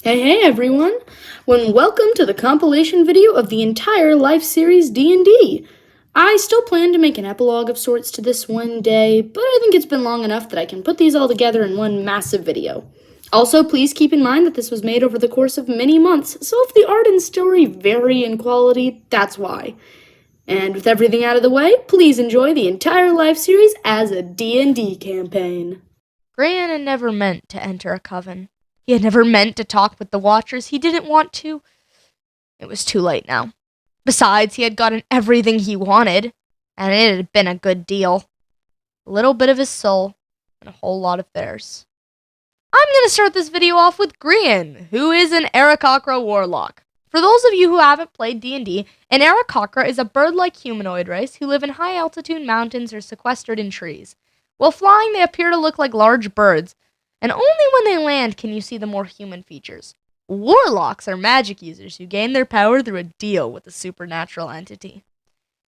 Hey everyone! Welcome to the compilation video of the entire life series D&D. I still plan to make an epilogue of sorts to this one day, but I think it's been long enough that I can put these all together in one massive video. Also, please keep in mind that this was made over the course of many months, so if the art and story vary in quality, that's why. And with everything out of the way, please enjoy the entire life series as a D&D campaign. Gran had never meant to enter a coven. He had never meant to talk with the Watchers. He didn't want to. It was too late now. Besides, he had gotten everything he wanted, and it had been a good deal. A little bit of his soul, and a whole lot of theirs. I'm going to start this video off with Grian, who is an Aarakocra warlock. For those of you who haven't played D&D, an Aarakocra is a bird-like humanoid race who live in high-altitude mountains or sequestered in trees. While flying, they appear to look like large birds, and only when they land can you see the more human features. Warlocks are magic users who gain their power through a deal with a supernatural entity.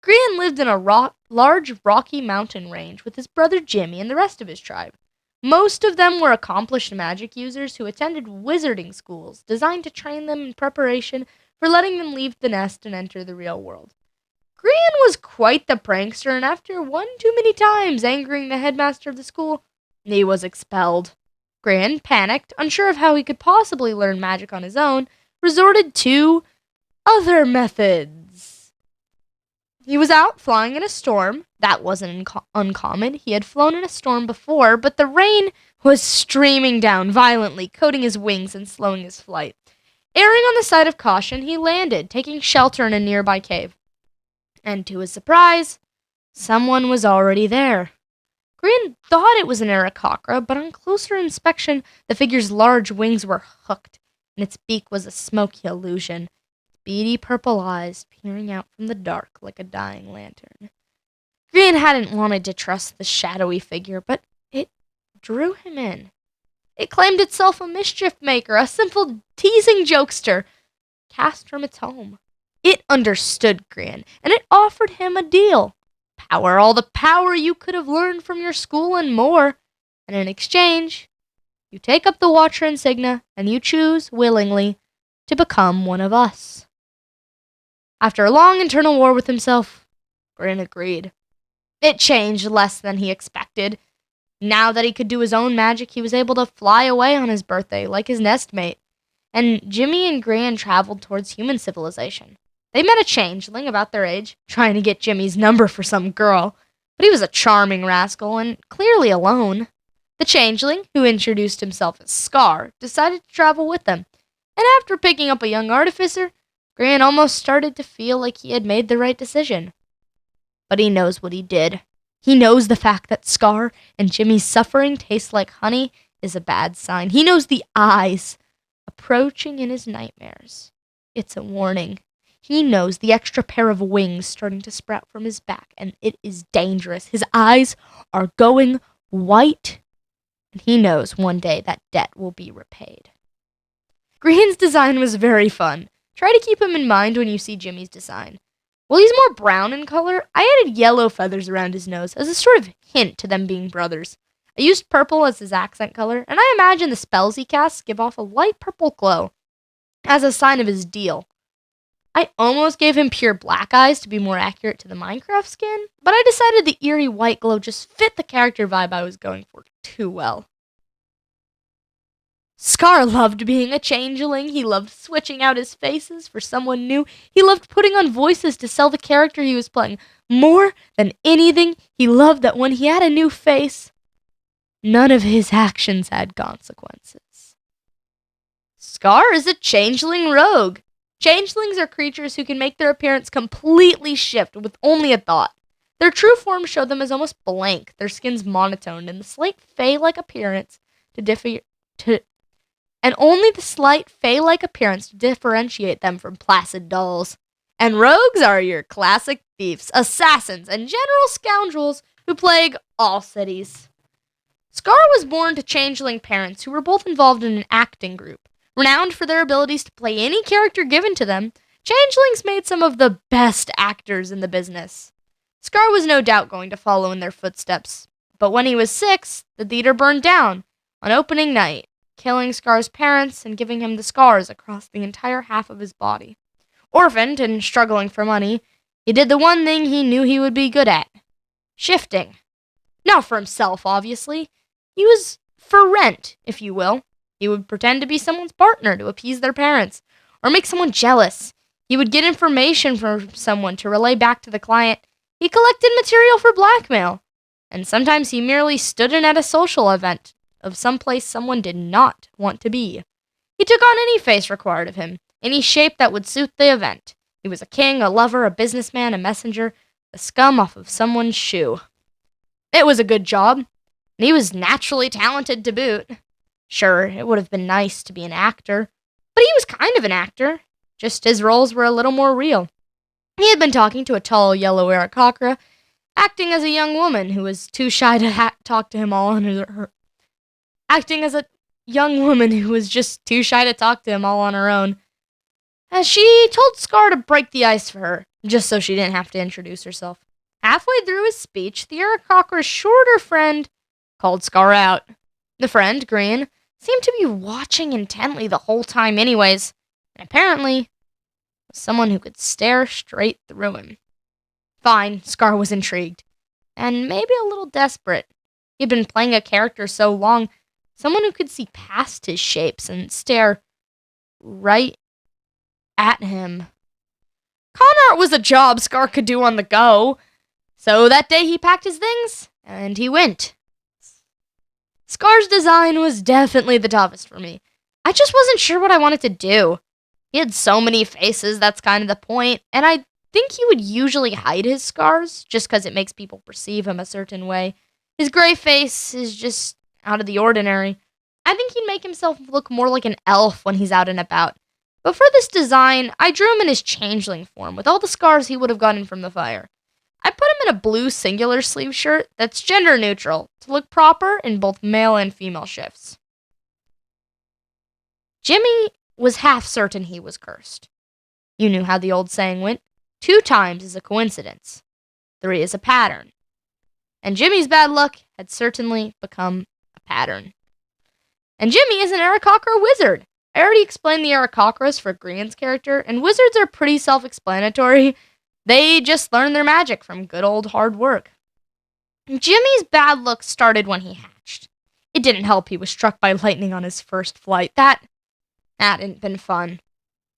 Grian lived in a large rocky mountain range with his brother Jimmy and the rest of his tribe. Most of them were accomplished magic users who attended wizarding schools designed to train them in preparation for letting them leave the nest and enter the real world. Grian was quite the prankster, and after one too many times angering the headmaster of the school, he was expelled. Grian, panicked, unsure of how he could possibly learn magic on his own, resorted to other methods. He was out flying in a storm. That wasn't uncommon. He had flown in a storm before, but the rain was streaming down violently, coating his wings and slowing his flight. Erring on the side of caution, he landed, taking shelter in a nearby cave. And to his surprise, someone was already there. Grian thought it was an Aarakocra, but on closer inspection, the figure's large wings were hooked, and its beak was a smoky illusion, its beady purple eyes peering out from the dark like a dying lantern. Grian hadn't wanted to trust the shadowy figure, but it drew him in. It claimed itself a mischief maker, a simple teasing jokester, cast from its home. It understood Grian, and it offered him a deal. Power, all the power you could have learned from your school and more. And in exchange, you take up the Watcher insignia and you choose, willingly, to become one of us. After a long internal war with himself, Grian agreed. It changed less than he expected. Now that he could do his own magic, he was able to fly away on his birthday like his nestmate. And Jimmy and Grian traveled towards human civilization. They met a changeling about their age, trying to get Jimmy's number for some girl, but he was a charming rascal and clearly alone. The changeling, who introduced himself as Scar, decided to travel with them, and after picking up a young artificer, Grian almost started to feel like he had made the right decision. But he knows what he did. He knows the fact that Scar and Jimmy's suffering tastes like honey is a bad sign. He knows the eyes approaching in his nightmares. It's a warning. He knows the extra pair of wings starting to sprout from his back, and it is dangerous. His eyes are going white, and he knows one day that debt will be repaid. Grian's design was very fun. Try to keep him in mind when you see Jimmy's design. While he's more brown in color, I added yellow feathers around his nose as a sort of hint to them being brothers. I used purple as his accent color, and I imagine the spells he casts give off a light purple glow as a sign of his deal. I almost gave him pure black eyes to be more accurate to the Minecraft skin, but I decided the eerie white glow just fit the character vibe I was going for too well. Scar loved being a changeling. He loved switching out his faces for someone new. He loved putting on voices to sell the character he was playing. More than anything, he loved that when he had a new face, none of his actions had consequences. Scar is a changeling rogue. Changelings are creatures who can make their appearance completely shift with only a thought. Their true forms show them as almost blank, their skins monotone, and the slight fey-like appearance to differentiate them from placid dolls. And rogues are your classic thieves, assassins, and general scoundrels who plague all cities. Scar was born to changeling parents who were both involved in an acting group. Renowned for their abilities to play any character given to them, changelings made some of the best actors in the business. Scar was no doubt going to follow in their footsteps, but when he was 6, the theater burned down on opening night, killing Scar's parents and giving him the scars across the entire half of his body. Orphaned and struggling for money, he did the one thing he knew he would be good at: shifting. Not for himself, obviously. He was for rent, if you will. He would pretend to be someone's partner to appease their parents, or make someone jealous. He would get information from someone to relay back to the client. He collected material for blackmail. And sometimes he merely stood in at a social event of some place someone did not want to be. He took on any face required of him, any shape that would suit the event. He was a king, a lover, a businessman, a messenger, the scum off of someone's shoe. It was a good job, and he was naturally talented to boot. Sure, it would have been nice to be an actor, but he was kind of an actor, just his roles were a little more real. He had been talking to a tall, yellow Aarakocra, acting as a young woman who was too shy to talk to him all on her acting as a young woman who was just too shy to talk to him all on her own. As she told Scar to break the ice for her, just so she didn't have to introduce herself. Halfway through his speech, the Aarakocra's shorter friend called Scar out. The friend, Green, seemed to be watching intently the whole time anyways, and apparently was someone who could stare straight through him. Fine, Scar was intrigued, and maybe a little desperate. He had been playing a character so long, someone who could see past his shapes and stare right at him. Con art was a job Scar could do on the go, so that day he packed his things, and he went. Scar's design was definitely the toughest for me. I just wasn't sure what I wanted to do. He had so many faces, that's kind of the point, and I think he would usually hide his scars, just because it makes people perceive him a certain way. His gray face is just out of the ordinary. I think he'd make himself look more like an elf when he's out and about. But for this design, I drew him in his changeling form, with all the scars he would have gotten from the fire. I put him in a blue singular sleeve shirt that's gender neutral, to look proper in both male and female shifts. Jimmy was half certain he was cursed. You knew how the old saying went: 2 times is a coincidence, 3 is a pattern. And Jimmy's bad luck had certainly become a pattern. And Jimmy is an Aarakocra wizard. I already explained the Aarakocras for Green's character, and wizards are pretty self-explanatory. They just learn their magic from good old hard work. Jimmy's bad luck started when he hatched. It didn't help he was struck by lightning on his first flight. That hadn't been fun.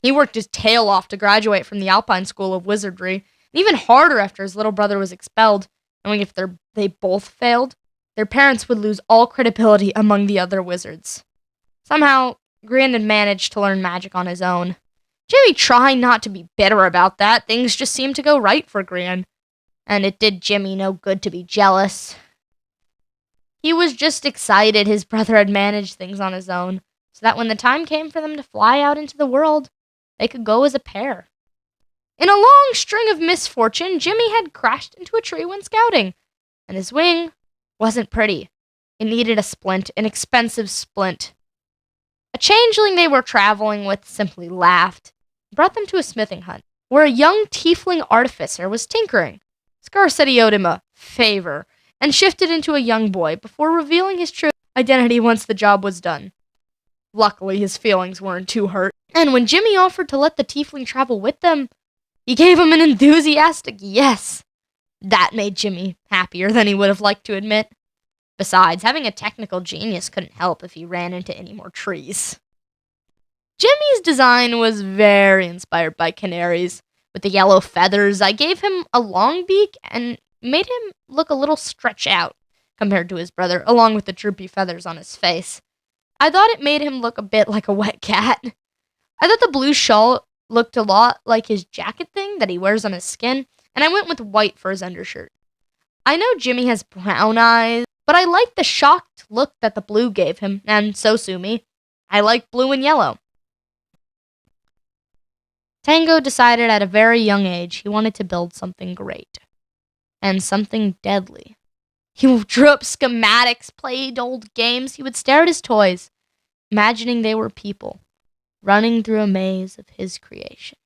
He worked his tail off to graduate from the Alpine School of Wizardry, and even harder after his little brother was expelled, knowing if they both failed, their parents would lose all credibility among the other wizards. Somehow, Green had managed to learn magic on his own. Jimmy tried not to be bitter about that. Things just seemed to go right for Green, and it did Jimmy no good to be jealous. He was just excited his brother had managed things on his own, so that when the time came for them to fly out into the world, they could go as a pair. In a long string of misfortune, Jimmy had crashed into a tree when scouting, and his wing wasn't pretty. It needed a splint, an expensive splint. A changeling they were traveling with simply laughed and brought them to a smithing hut, where a young tiefling artificer was tinkering. Scar said he owed him a favor, and shifted into a young boy before revealing his true identity once the job was done. Luckily, his feelings weren't too hurt, and when Jimmy offered to let the tiefling travel with them, he gave him an enthusiastic yes. That made Jimmy happier than he would have liked to admit. Besides, having a technical genius couldn't help if he ran into any more trees. Jimmy's design was very inspired by canaries. With the yellow feathers, I gave him a long beak and made him look a little stretched out compared to his brother, along with the droopy feathers on his face. I thought it made him look a bit like a wet cat. I thought the blue shawl looked a lot like his jacket thing that he wears on his skin, and I went with white for his undershirt. I know Jimmy has brown eyes, but I liked the shocked look that the blue gave him, and so sue me. I like blue and yellow. Tango decided at a very young age he wanted to build something great. And something deadly. He drew up schematics, played old games. He would stare at his toys, imagining they were people, running through a maze of his creation.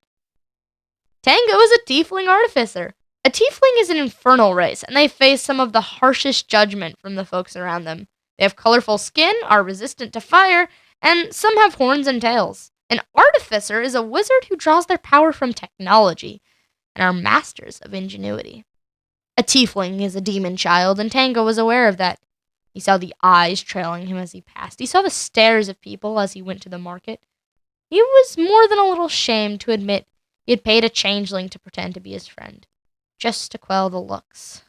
Tango is a tiefling artificer. A tiefling is an infernal race, and they face some of the harshest judgment from the folks around them. They have colorful skin, are resistant to fire, and some have horns and tails. An artificer is a wizard who draws their power from technology and are masters of ingenuity. A tiefling is a demon child, and Tango was aware of that. He saw the eyes trailing him as he passed. He saw the stares of people as he went to the market. He was more than a little ashamed to admit he had paid a changeling to pretend to be his friend, just to quell the looks.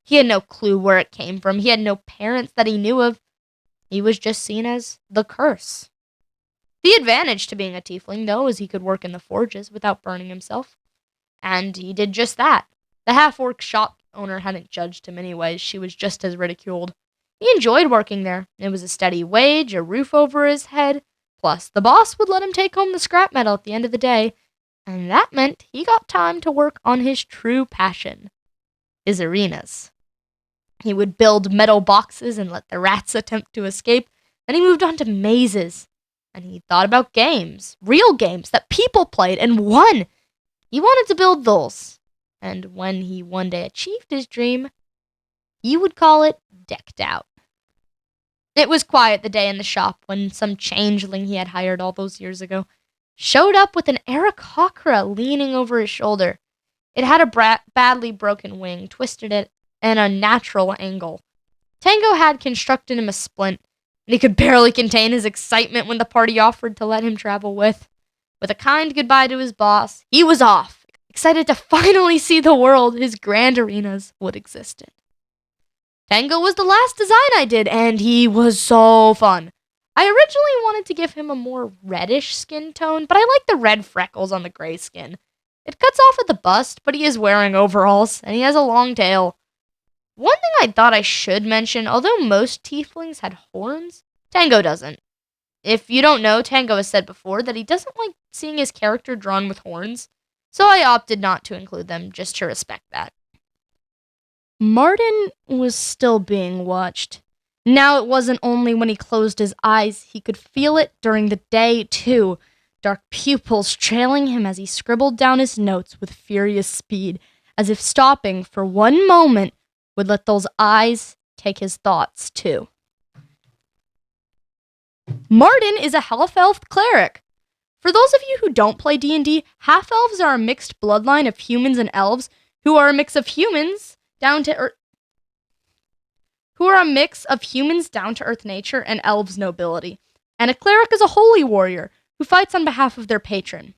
He had no clue where it came from. He had no parents that he knew of. He was just seen as the curse. The advantage to being a tiefling, though, is he could work in the forges without burning himself. And he did just that. The half-orc shop owner hadn't judged him anyways. She was just as ridiculed. He enjoyed working there. It was a steady wage, a roof over his head, plus the boss would let him take home the scrap metal at the end of the day, and that meant he got time to work on his true passion, his arenas. He would build metal boxes and let the rats attempt to escape, then he moved on to mazes, and he thought about games, real games that people played and won. He wanted to build those, and when he one day achieved his dream, he would call it Decked Out. It was quiet the day in the shop when some changeling he had hired all those years ago showed up with an Aarakocra leaning over his shoulder. It had a badly broken wing, twisted at an unnatural angle. Tango had constructed him a splint, and he could barely contain his excitement when the party offered to let him travel with. With a kind goodbye to his boss, he was off, excited to finally see the world his grand arenas would exist in. Tango was the last design I did, and he was so fun. I originally wanted to give him a more reddish skin tone, but I like the red freckles on the gray skin. It cuts off at the bust, but he is wearing overalls, and he has a long tail. One thing I thought I should mention, although most tieflings had horns, Tango doesn't. If you don't know, Tango has said before that he doesn't like seeing his character drawn with horns, so I opted not to include them, just to respect that. Martin was still being watched. Now it wasn't only when he closed his eyes, he could feel it during the day, too. Dark pupils trailing him as he scribbled down his notes with furious speed, as if stopping for one moment would let those eyes take his thoughts, too. Martin is a half-elf cleric. For those of you who don't play D&D, half-elves are a mixed bloodline of humans and elves, who are a mix of humans down to earth nature and elves nobility. And a cleric is a holy warrior who fights on behalf of their patron.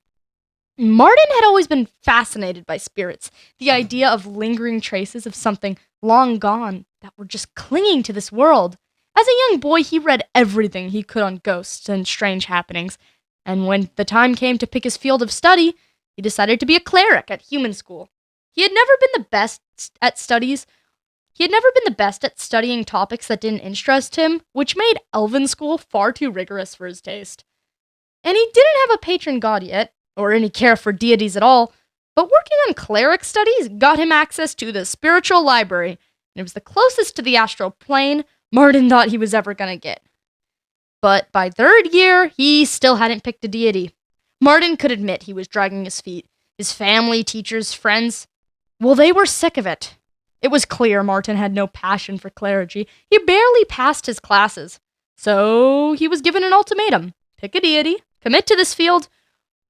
Martin had always been fascinated by spirits, the idea of lingering traces of something long gone that were just clinging to this world. As a young boy, he read everything he could on ghosts and strange happenings, and when the time came to pick his field of study, he decided to be a cleric at human school. He had never been the best at studying topics that didn't interest him, which made elven school far too rigorous for his taste. And he didn't have a patron god yet, or any care for deities at all, but working on cleric studies got him access to the spiritual library, and it was the closest to the astral plane Martin thought he was ever gonna get. But by third year, he still hadn't picked a deity. Martin could admit he was dragging his feet. His family, teachers, friends, well, they were sick of it. It was clear Martin had no passion for clergy. He barely passed his classes. So he was given an ultimatum. Pick a deity, commit to this field,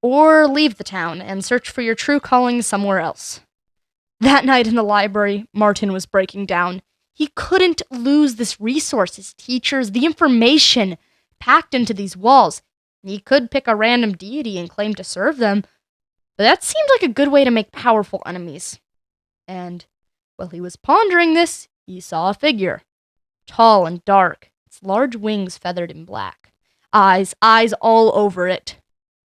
or leave the town and search for your true calling somewhere else. That night in the library, Martin was breaking down. He couldn't lose this resource, his teachers, the information packed into these walls. He could pick a random deity and claim to serve them, but that seemed like a good way to make powerful enemies. And while he was pondering this, he saw a figure. Tall and dark, its large wings feathered in black. Eyes all over it.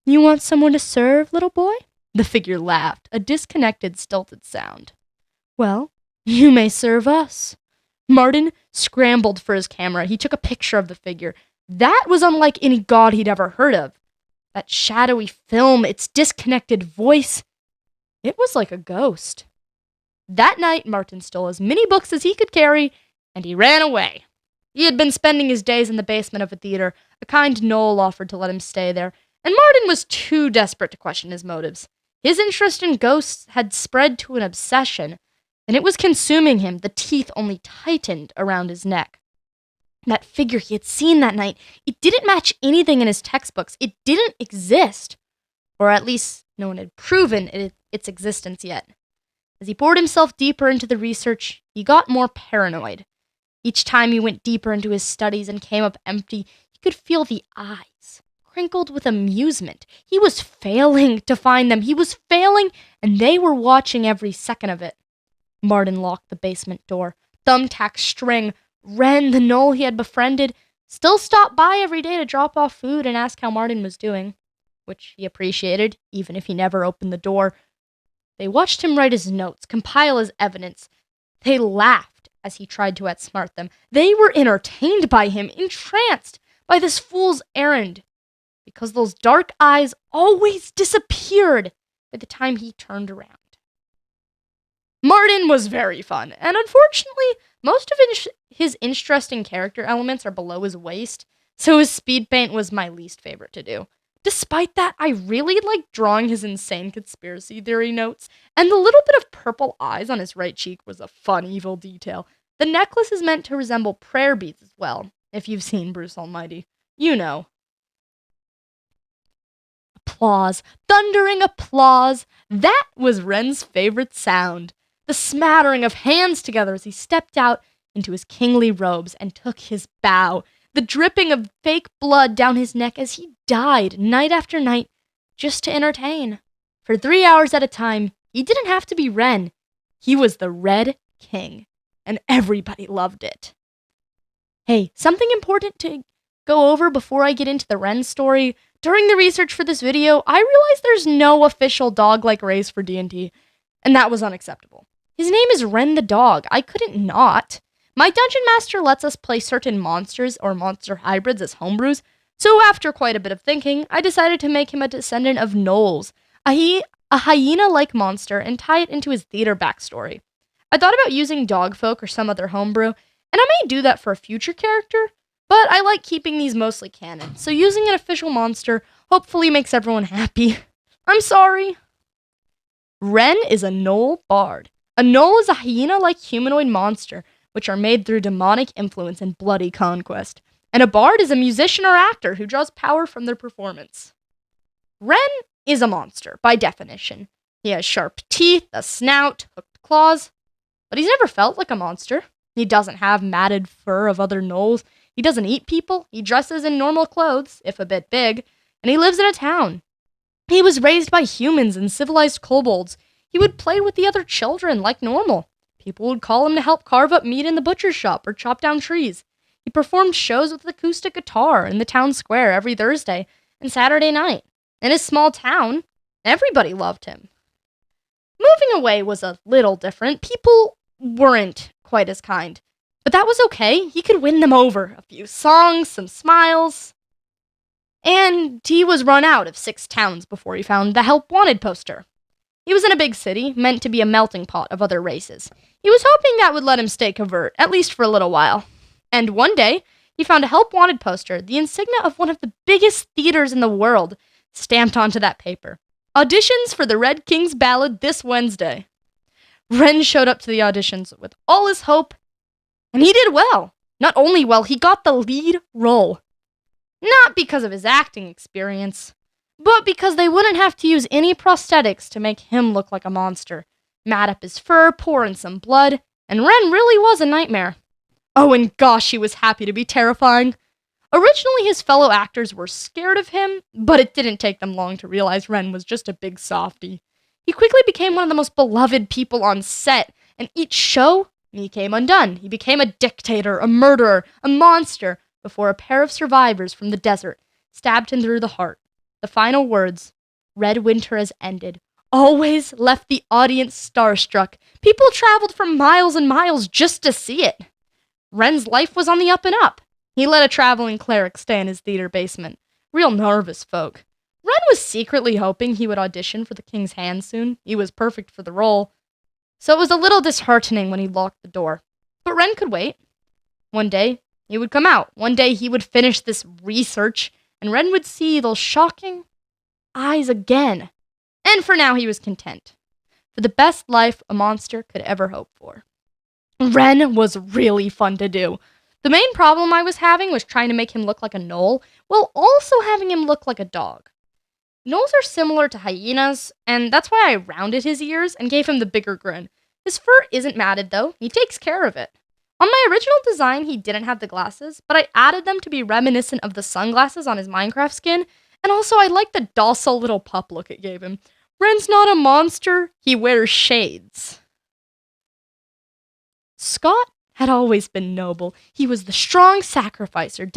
You want someone to serve, little boy? The figure laughed, a disconnected, stilted sound. Well, you may serve us. Martin scrambled for his camera. He took a picture of the figure. That was unlike any god he'd ever heard of. That shadowy film, its disconnected voice, it was like a ghost. That night, Martin stole as many books as he could carry, and he ran away. He had been spending his days in the basement of a theater. A kind gnoll offered to let him stay there, and Martin was too desperate to question his motives. His interest in ghosts had spread to an obsession, and it was consuming him. The teeth only tightened around his neck. That figure he had seen that night, it didn't match anything in his textbooks. It didn't exist. Or at least no one had proven its existence yet. As he poured himself deeper into the research, he got more paranoid. Each time he went deeper into his studies and came up empty, he could feel the eyes, crinkled with amusement. He was failing to find them. He was failing, and they were watching every second of it. Martin locked the basement door. Thumbtack String, Wren, the gnoll he had befriended, still stopped by every day to drop off food and ask how Martin was doing, which he appreciated, even if he never opened the door. They watched him write his notes, compile his evidence. They laughed as he tried to outsmart them. They were entertained by him, entranced by this fool's errand, because those dark eyes always disappeared by the time he turned around. Martin was very fun, and unfortunately, most of his interesting character elements are below his waist, so his speed paint was my least favorite to do. Despite that, I really liked drawing his insane conspiracy theory notes, and the little bit of purple eyes on his right cheek was a fun evil detail. The necklace is meant to resemble prayer beads as well, if you've seen Bruce Almighty. You know. Applause. Thundering applause. That was Wren's favorite sound. The smattering of hands together as he stepped out into his kingly robes and took his bow. The dripping of fake blood down his neck as he died night after night just to entertain. For 3 hours at a time, he didn't have to be Wren. He was the Red King, and everybody loved it. Hey, something important to go over before I get into the Wren story. During the research for this video, I realized there's no official dog-like race for D&D, and that was unacceptable. His name is Wren the dog. I couldn't not. My dungeon master lets us play certain monsters or monster hybrids as homebrews, so after quite a bit of thinking, I decided to make him a descendant of gnolls, a hyena-like monster, and tie it into his theater backstory. I thought about using dogfolk or some other homebrew, and I may do that for a future character, but I like keeping these mostly canon, so using an official monster hopefully makes everyone happy. I'm sorry. Wren is a gnoll bard. A gnoll is a hyena-like humanoid monster, which are made through demonic influence and bloody conquest. And a bard is a musician or actor who draws power from their performance. Wren is a monster, by definition. He has sharp teeth, a snout, hooked claws, but he's never felt like a monster. He doesn't have matted fur of other gnolls. He doesn't eat people. He dresses in normal clothes, if a bit big, and he lives in a town. He was raised by humans and civilized kobolds. He would play with the other children like normal. People would call him to help carve up meat in the butcher's shop or chop down trees. He performed shows with an acoustic guitar in the town square every Thursday and Saturday night. In his small town, everybody loved him. Moving away was a little different. People weren't quite as kind. But that was okay. He could win them over. A few songs, some smiles. And he was run out of 6 towns before he found the Help Wanted poster. He was in a big city, meant to be a melting pot of other races. He was hoping that would let him stay covert, at least for a little while. And one day, he found a Help Wanted poster, the insignia of one of the biggest theaters in the world, stamped onto that paper. Auditions for the Red King's Ballad this Wednesday. Wren showed up to the auditions with all his hope, and he did well. Not only well, he got the lead role. Not because of his acting experience, but because they wouldn't have to use any prosthetics to make him look like a monster. Mat up his fur, pour in some blood, and Wren really was a nightmare. Oh, and gosh, he was happy to be terrifying. Originally, his fellow actors were scared of him, but it didn't take them long to realize Wren was just a big softie. He quickly became one of the most beloved people on set, and each show, he came undone. He became a dictator, a murderer, a monster, before a pair of survivors from the desert stabbed him through the heart. The final words, "Red winter has ended," always left the audience starstruck. People traveled for miles and miles just to see it. Wren's life was on the up and up. He let a traveling cleric stay in his theater basement. Real nervous folk. Wren was secretly hoping he would audition for the King's Hand soon. He was perfect for the role. So it was a little disheartening when he locked the door. But Wren could wait. One day, he would come out. One day, he would finish this research, and Wren would see those shocking eyes again. And for now, he was content. For the best life a monster could ever hope for. Wren was really fun to do. The main problem I was having was trying to make him look like a gnoll, while also having him look like a dog. Gnolls are similar to hyenas, and that's why I rounded his ears and gave him the bigger grin. His fur isn't matted though, he takes care of it. On my original design, he didn't have the glasses, but I added them to be reminiscent of the sunglasses on his Minecraft skin, and also I like the docile little pup look it gave him. Ren's not a monster, he wears shades. Scott had always been noble. He was the strong sacrificer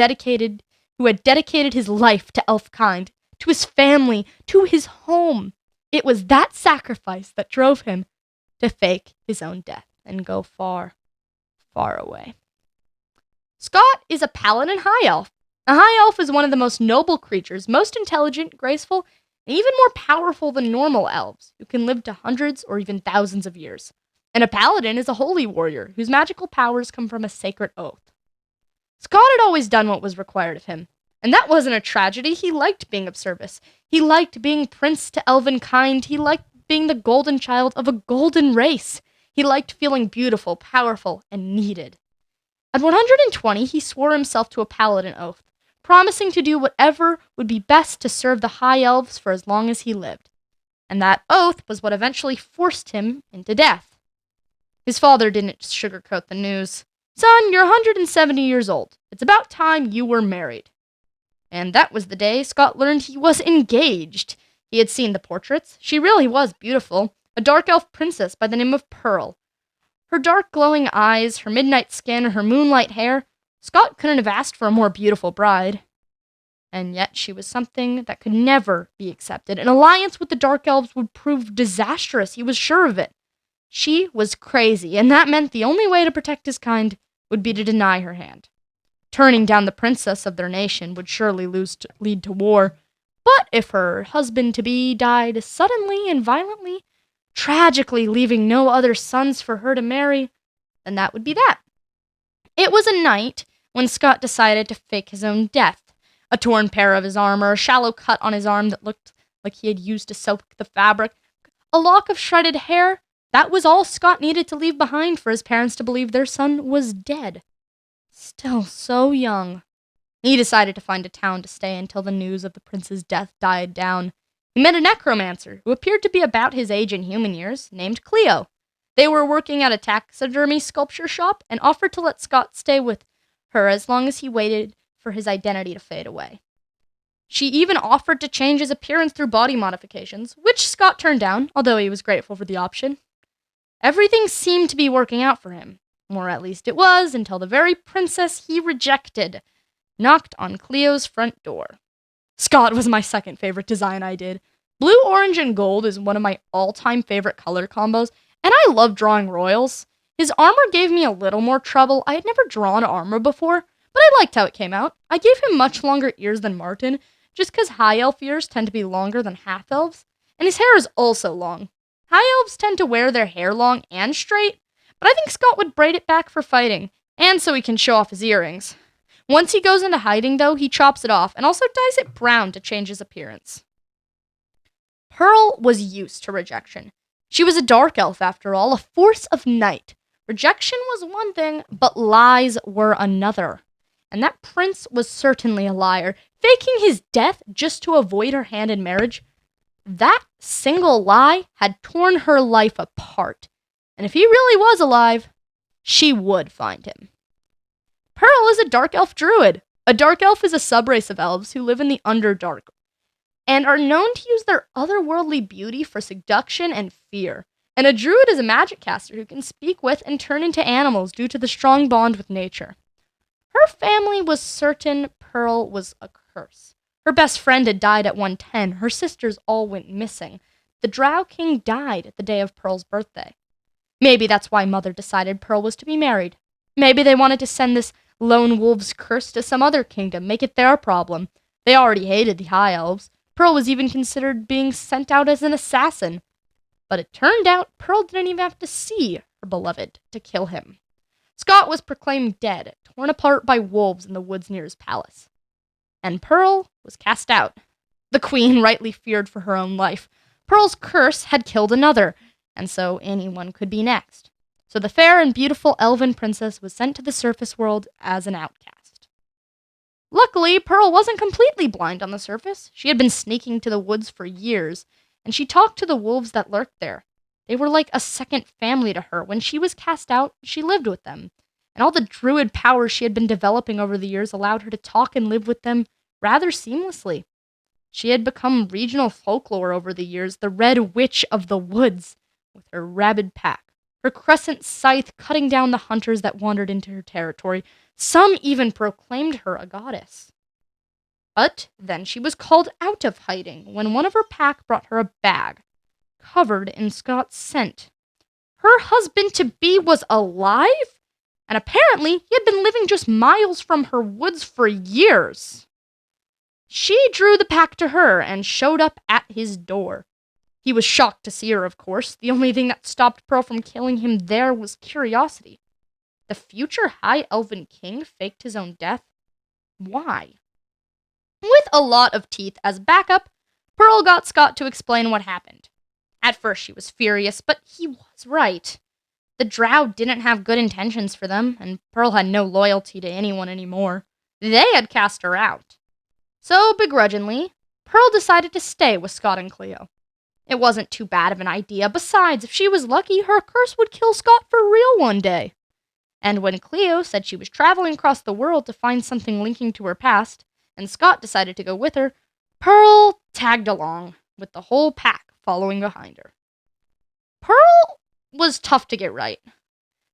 who had dedicated his life to elfkind, to his family, to his home. It was that sacrifice that drove him to fake his own death and go far, far away. Scott is a paladin high elf. A high elf is one of the most noble creatures, most intelligent, graceful, and even more powerful than normal elves, who can live to hundreds or even thousands of years. And a paladin is a holy warrior, whose magical powers come from a sacred oath. Scott had always done what was required of him, and that wasn't a tragedy. He liked being of service. He liked being prince to elven kind. He liked being the golden child of a golden race. He liked feeling beautiful, powerful, and needed. At 120, he swore himself to a paladin oath, promising to do whatever would be best to serve the high elves for as long as he lived. And that oath was what eventually forced him into death. His father didn't sugarcoat the news. Son, you're 170 years old. It's about time you were married. And that was the day Scott learned he was engaged. He had seen the portraits. She really was beautiful. A dark elf princess by the name of Pearl. Her dark glowing eyes, her midnight skin, her moonlight hair. Scott couldn't have asked for a more beautiful bride. And yet she was something that could never be accepted. An alliance with the dark elves would prove disastrous. He was sure of it. She was crazy, and that meant the only way to protect his kind would be to deny her hand. Turning down the princess of their nation would surely lead to war, but if her husband-to-be died suddenly and violently, tragically leaving no other sons for her to marry, then that would be that. It was a night when Scott decided to fake his own death. A torn pair of his armor, a shallow cut on his arm that looked like he had used to soak the fabric, a lock of shredded hair. That was all Scott needed to leave behind for his parents to believe their son was dead. Still so young. He decided to find a town to stay until the news of the prince's death died down. He met a necromancer who appeared to be about his age in human years, named Cleo. They were working at a taxidermy sculpture shop and offered to let Scott stay with her as long as he waited for his identity to fade away. She even offered to change his appearance through body modifications, which Scott turned down, although he was grateful for the option. Everything seemed to be working out for him, or at least it was, until the very princess he rejected knocked on Cleo's front door. Scott was my second favorite design I did. Blue, orange, and gold is one of my all-time favorite color combos, and I love drawing royals. His armor gave me a little more trouble. I had never drawn armor before, but I liked how it came out. I gave him much longer ears than Martin, just because high elf ears tend to be longer than half elves, and his hair is also long. High elves tend to wear their hair long and straight, but I think Scott would braid it back for fighting, and so he can show off his earrings. Once he goes into hiding, though, he chops it off and also dyes it brown to change his appearance. Pearl was used to rejection. She was a dark elf, after all, a force of night. Rejection was one thing, but lies were another. And that prince was certainly a liar, faking his death just to avoid her hand in marriage. That single lie had torn her life apart. And if he really was alive, she would find him. Pearl is a dark elf druid. A dark elf is a subrace of elves who live in the Underdark and are known to use their otherworldly beauty for seduction and fear. And a druid is a magic caster who can speak with and turn into animals due to the strong bond with nature. Her family was certain Pearl was a curse. Her best friend had died at 110. Her sisters all went missing. The Drow King died the day of Pearl's birthday. Maybe that's why Mother decided Pearl was to be married. Maybe they wanted to send this lone wolf's curse to some other kingdom, make it their problem. They already hated the High Elves. Pearl was even considered being sent out as an assassin. But it turned out Pearl didn't even have to see her beloved to kill him. Scott was proclaimed dead, torn apart by wolves in the woods near his palace. And Pearl was cast out. The queen rightly feared for her own life. Pearl's curse had killed another, and so anyone could be next. So the fair and beautiful elven princess was sent to the surface world as an outcast. Luckily, Pearl wasn't completely blind on the surface. She had been sneaking to the woods for years, and she talked to the wolves that lurked there. They were like a second family to her. When she was cast out, she lived with them, and all the druid powers she had been developing over the years allowed her to talk and live with them rather seamlessly. She had become regional folklore over the years, the Red Witch of the Woods, with her rabid pack, her crescent scythe cutting down the hunters that wandered into her territory. Some even proclaimed her a goddess. But then she was called out of hiding when one of her pack brought her a bag covered in Scott's scent. Her husband-to-be was alive, and apparently he had been living just miles from her woods for years. She drew the pack to her and showed up at his door. He was shocked to see her, of course. The only thing that stopped Pearl from killing him there was curiosity. The future High Elven King faked his own death? Why? With a lot of teeth as backup, Pearl got Scott to explain what happened. At first she was furious, but he was right. The Drow didn't have good intentions for them, and Pearl had no loyalty to anyone anymore. They had cast her out. So, begrudgingly, Pearl decided to stay with Scott and Cleo. It wasn't too bad of an idea. Besides, if she was lucky, her curse would kill Scott for real one day. And when Cleo said she was traveling across the world to find something linking to her past, and Scott decided to go with her, Pearl tagged along, with the whole pack following behind her. Pearl was tough to get right.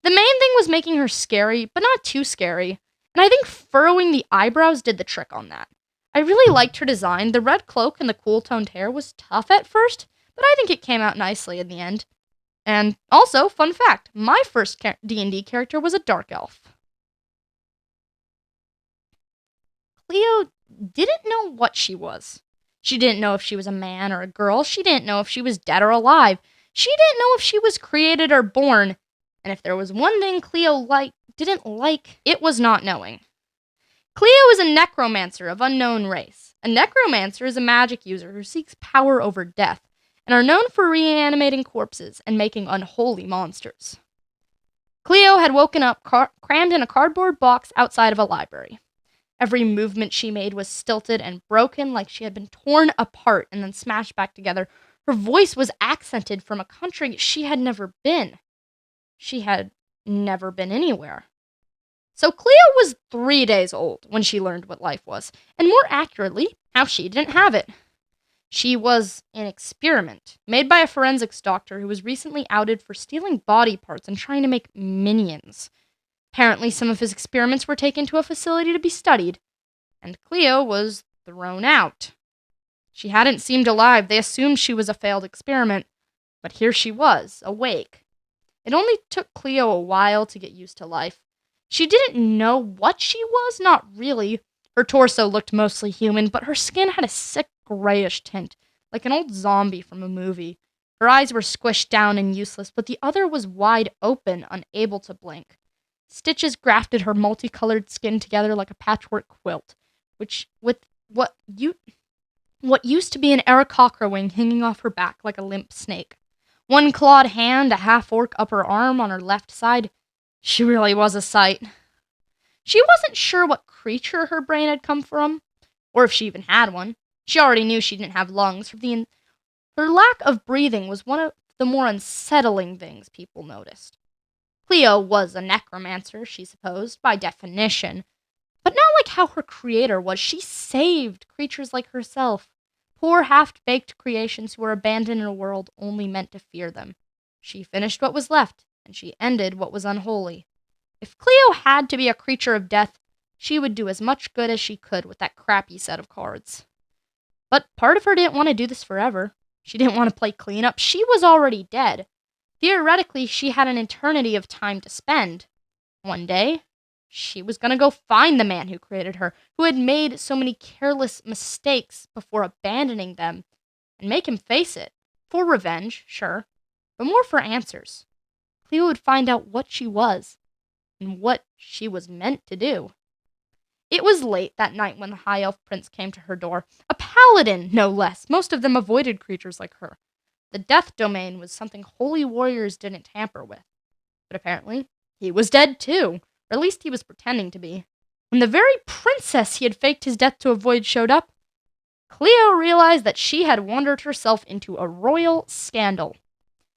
The main thing was making her scary, but not too scary, and I think furrowing the eyebrows did the trick on that. I really liked her design. The red cloak and the cool-toned hair was tough at first, but I think it came out nicely in the end. And also, fun fact, my first D&D character was a dark elf. Cleo didn't know what she was. She didn't know if she was a man or a girl. She didn't know if she was dead or alive. She didn't know if she was created or born. And if there was one thing Cleo didn't like, it was not knowing. Cleo is a necromancer of unknown race. A necromancer is a magic user who seeks power over death, and are known for reanimating corpses and making unholy monsters. Cleo had woken up crammed in a cardboard box outside of a library. Every movement she made was stilted and broken, like she had been torn apart and then smashed back together. Her voice was accented from a country she had never been. She had never been anywhere. So Cleo was 3 days old when she learned what life was, and more accurately, how she didn't have it. She was an experiment made by a forensics doctor who was recently outed for stealing body parts and trying to make minions. Apparently, some of his experiments were taken to a facility to be studied, and Cleo was thrown out. She hadn't seemed alive. They assumed she was a failed experiment, but here she was, awake. It only took Cleo a while to get used to life. She didn't know what she was, not really. Her torso looked mostly human, but her skin had a sick grayish tint, like an old zombie from a movie. Her eyes were squished down and useless, but the other was wide open, unable to blink. Stitches grafted her multicolored skin together like a patchwork quilt, which with what used to be an Aarakocra wing hanging off her back like a limp snake. One clawed hand, a half-orc upper arm on her left side. She really was a sight. She wasn't sure what creature her brain had come from, or if she even had one. She already knew she didn't have lungs. Her lack of breathing was one of the more unsettling things people noticed. Cleo was a necromancer, she supposed, by definition, but not like how her creator was. She saved creatures like herself, poor half-baked creations who were abandoned in a world only meant to fear them. She finished what was left, and she ended what was unholy. If Cleo had to be a creature of death, she would do as much good as she could with that crappy set of cards. But part of her didn't want to do this forever. She didn't want to play cleanup. She was already dead. Theoretically, she had an eternity of time to spend. One day, she was going to go find the man who created her, who had made so many careless mistakes before abandoning them, and make him face it. For revenge, sure, but more for answers. Cleo would find out what she was, and what she was meant to do. It was late that night when the High Elf Prince came to her door. A paladin, no less. Most of them avoided creatures like her. The death domain was something holy warriors didn't tamper with. But apparently, he was dead too, or at least he was pretending to be. When the very princess he had faked his death to avoid showed up, Cleo realized that she had wandered herself into a royal scandal.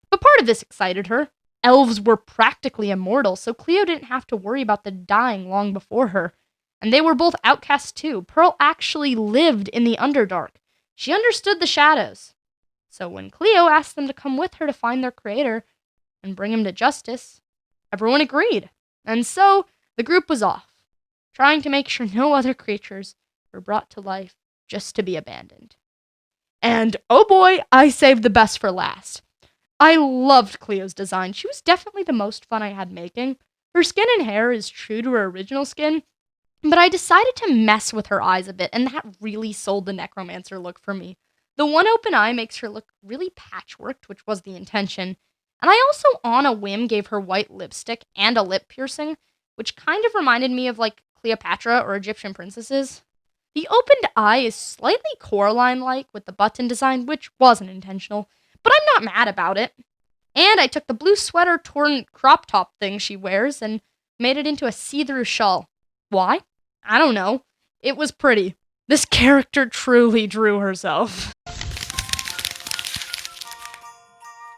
But part of this excited her. Elves were practically immortal, so Cleo didn't have to worry about the dying long before her. And they were both outcasts too. Pearl actually lived in the Underdark. She understood the shadows. So when Cleo asked them to come with her to find their creator and bring him to justice, everyone agreed. And so the group was off, trying to make sure no other creatures were brought to life just to be abandoned. And oh boy, I saved the best for last. I loved Cleo's design. She was definitely the most fun I had making. Her skin and hair is true to her original skin, but I decided to mess with her eyes a bit, and that really sold the necromancer look for me. The one open eye makes her look really patchworked, which was the intention. And I also, on a whim, gave her white lipstick and a lip piercing, which kind of reminded me of like Cleopatra or Egyptian princesses. The opened eye is slightly Coraline-like with the button design, which wasn't intentional, but I'm not mad about it. And I took the blue sweater torn crop top thing she wears and made it into a see-through shawl. Why? I don't know. It was pretty. This character truly drew herself.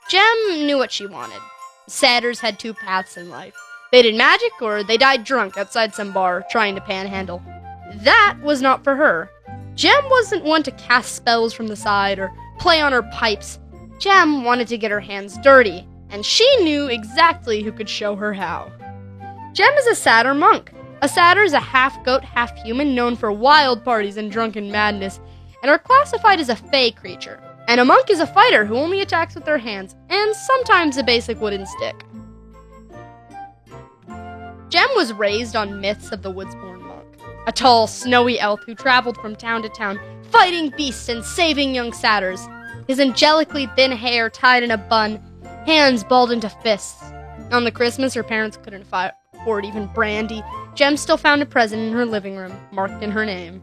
Jem knew what she wanted. Satyrs had two paths in life. They did magic or they died drunk outside some bar trying to panhandle. That was not for her. Jem wasn't one to cast spells from the side or play on her pipes. Jem wanted to get her hands dirty, and she knew exactly who could show her how. Jem is a satyr monk. A satyr is a half-goat, half-human known for wild parties and drunken madness, and are classified as a fey creature. And a monk is a fighter who only attacks with their hands, and sometimes a basic wooden stick. Jem was raised on myths of the Woodsborn monk, a tall, snowy elf who traveled from town to town, fighting beasts and saving young satyrs. His angelically thin hair tied in a bun, hands balled into fists. On the Christmas her parents couldn't afford even brandy, Jem still found a present in her living room, marked in her name.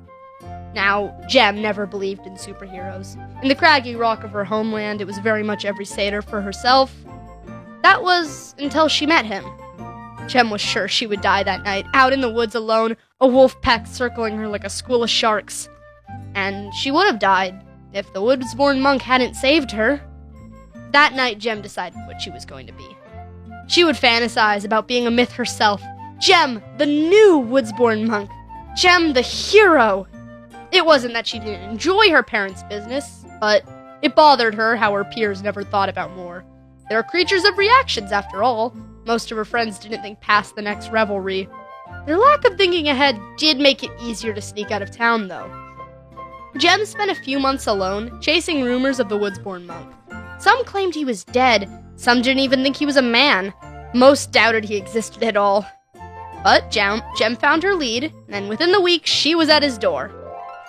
Now, Jem never believed in superheroes. In the craggy rock of her homeland, it was very much every satyr for herself. That was until she met him. Jem was sure she would die that night, out in the woods alone, a wolf pack circling her like a school of sharks. And she would have died if the Woodsborn monk hadn't saved her. That night, Jem decided what she was going to be. She would fantasize about being a myth herself. Jem, the new Woodsborn monk. Jem, the hero. It wasn't that she didn't enjoy her parents' business, but it bothered her how her peers never thought about more. They're creatures of reactions, after all. Most of her friends didn't think past the next revelry. Their lack of thinking ahead did make it easier to sneak out of town, though. Jem spent a few months alone, chasing rumors of the Woodsborn monk. Some claimed he was dead, some didn't even think he was a man. Most doubted he existed at all. But Jem found her lead, and within the week, she was at his door.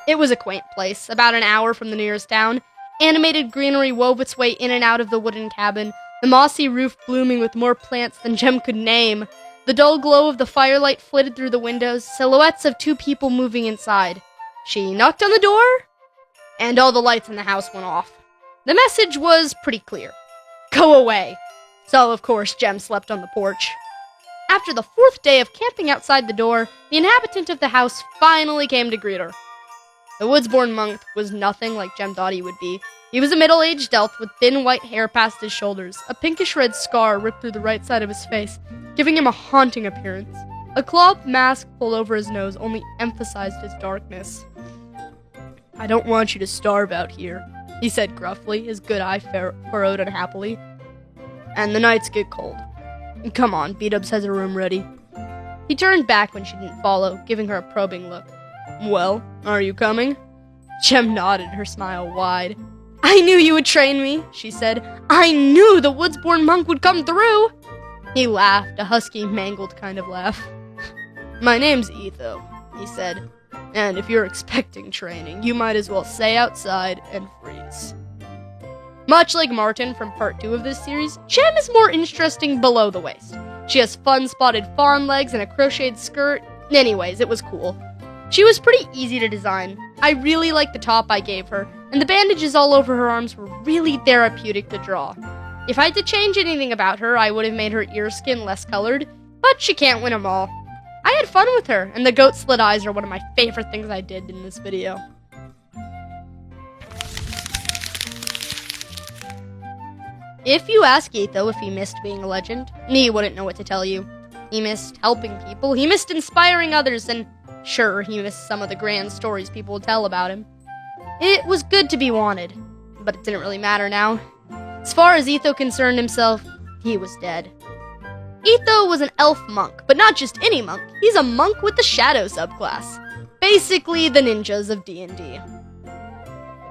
It was a quaint place, about an hour from the nearest town. Animated greenery wove its way in and out of the wooden cabin, the mossy roof blooming with more plants than Jem could name. The dull glow of the firelight flitted through the windows, silhouettes of two people moving inside. She knocked on the door, and all the lights in the house went off. The message was pretty clear. Go away. So, of course, Jem slept on the porch. After the fourth day of camping outside the door, the inhabitant of the house finally came to greet her. The Woodsborn monk was nothing like Jem thought he would be. He was a middle-aged elf with thin white hair past his shoulders, a pinkish-red scar ripped through the right side of his face, giving him a haunting appearance. A cloth mask pulled over his nose only emphasized his darkness. I don't want you to starve out here, he said gruffly, his good eye furrowed unhappily. And the nights get cold. Come on, B-Dubs has a room ready. He turned back when she didn't follow, giving her a probing look. Well, are you coming? Jem nodded, her smile wide. I knew you would train me, she said. I knew the Woodsborn monk would come through. He laughed, a husky, mangled kind of laugh. My name's Etho, he said. And if you're expecting training, you might as well stay outside and freeze. Much like Martin from part 2 of this series, Jem is more interesting below the waist. She has fun-spotted fawn legs and a crocheted skirt. Anyways, it was cool. She was pretty easy to design. I really liked the top I gave her, and the bandages all over her arms were really therapeutic to draw. If I had to change anything about her, I would have made her ear skin less colored, but she can't win them all. I had fun with her, and the goat slit eyes are one of my favorite things I did in this video. If you ask Etho if he missed being a legend, he wouldn't know what to tell you. He missed helping people, he missed inspiring others, and sure, he missed some of the grand stories people would tell about him. It was good to be wanted, but it didn't really matter now. As far as Etho concerned himself, he was dead. Etho was an elf monk, but not just any monk. He's a monk with the shadow subclass. Basically the ninjas of D&D.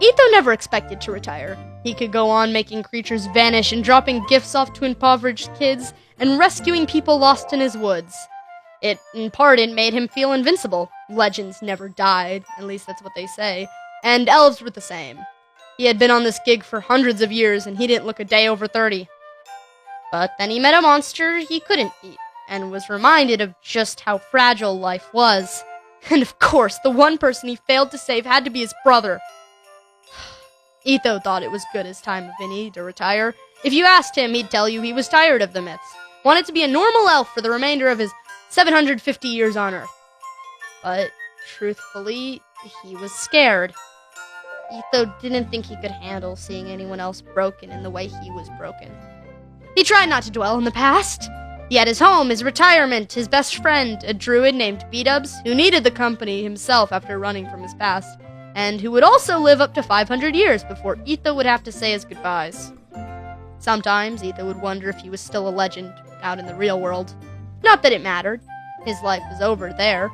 Etho never expected to retire. He could go on making creatures vanish and dropping gifts off to impoverished kids and rescuing people lost in his woods. It, in part, made him feel invincible. Legends never died, at least that's what they say, and elves were the same. He had been on this gig for hundreds of years, and he didn't look a day over 30. But then he met a monster he couldn't beat, and was reminded of just how fragile life was. And of course, the one person he failed to save had to be his brother. Etho thought it was good as time of any to retire. If you asked him, he'd tell you he was tired of the myths, wanted to be a normal elf for the remainder of his 750 years on Earth. But, truthfully, he was scared. Etho didn't think he could handle seeing anyone else broken in the way he was broken. He tried not to dwell in the past. He had his home, his retirement, his best friend, a druid named B-Dubs, who needed the company himself after running from his past, and who would also live up to 500 years before Etho would have to say his goodbyes. Sometimes Etho would wonder if he was still a legend out in the real world. Not that it mattered. His life was over there,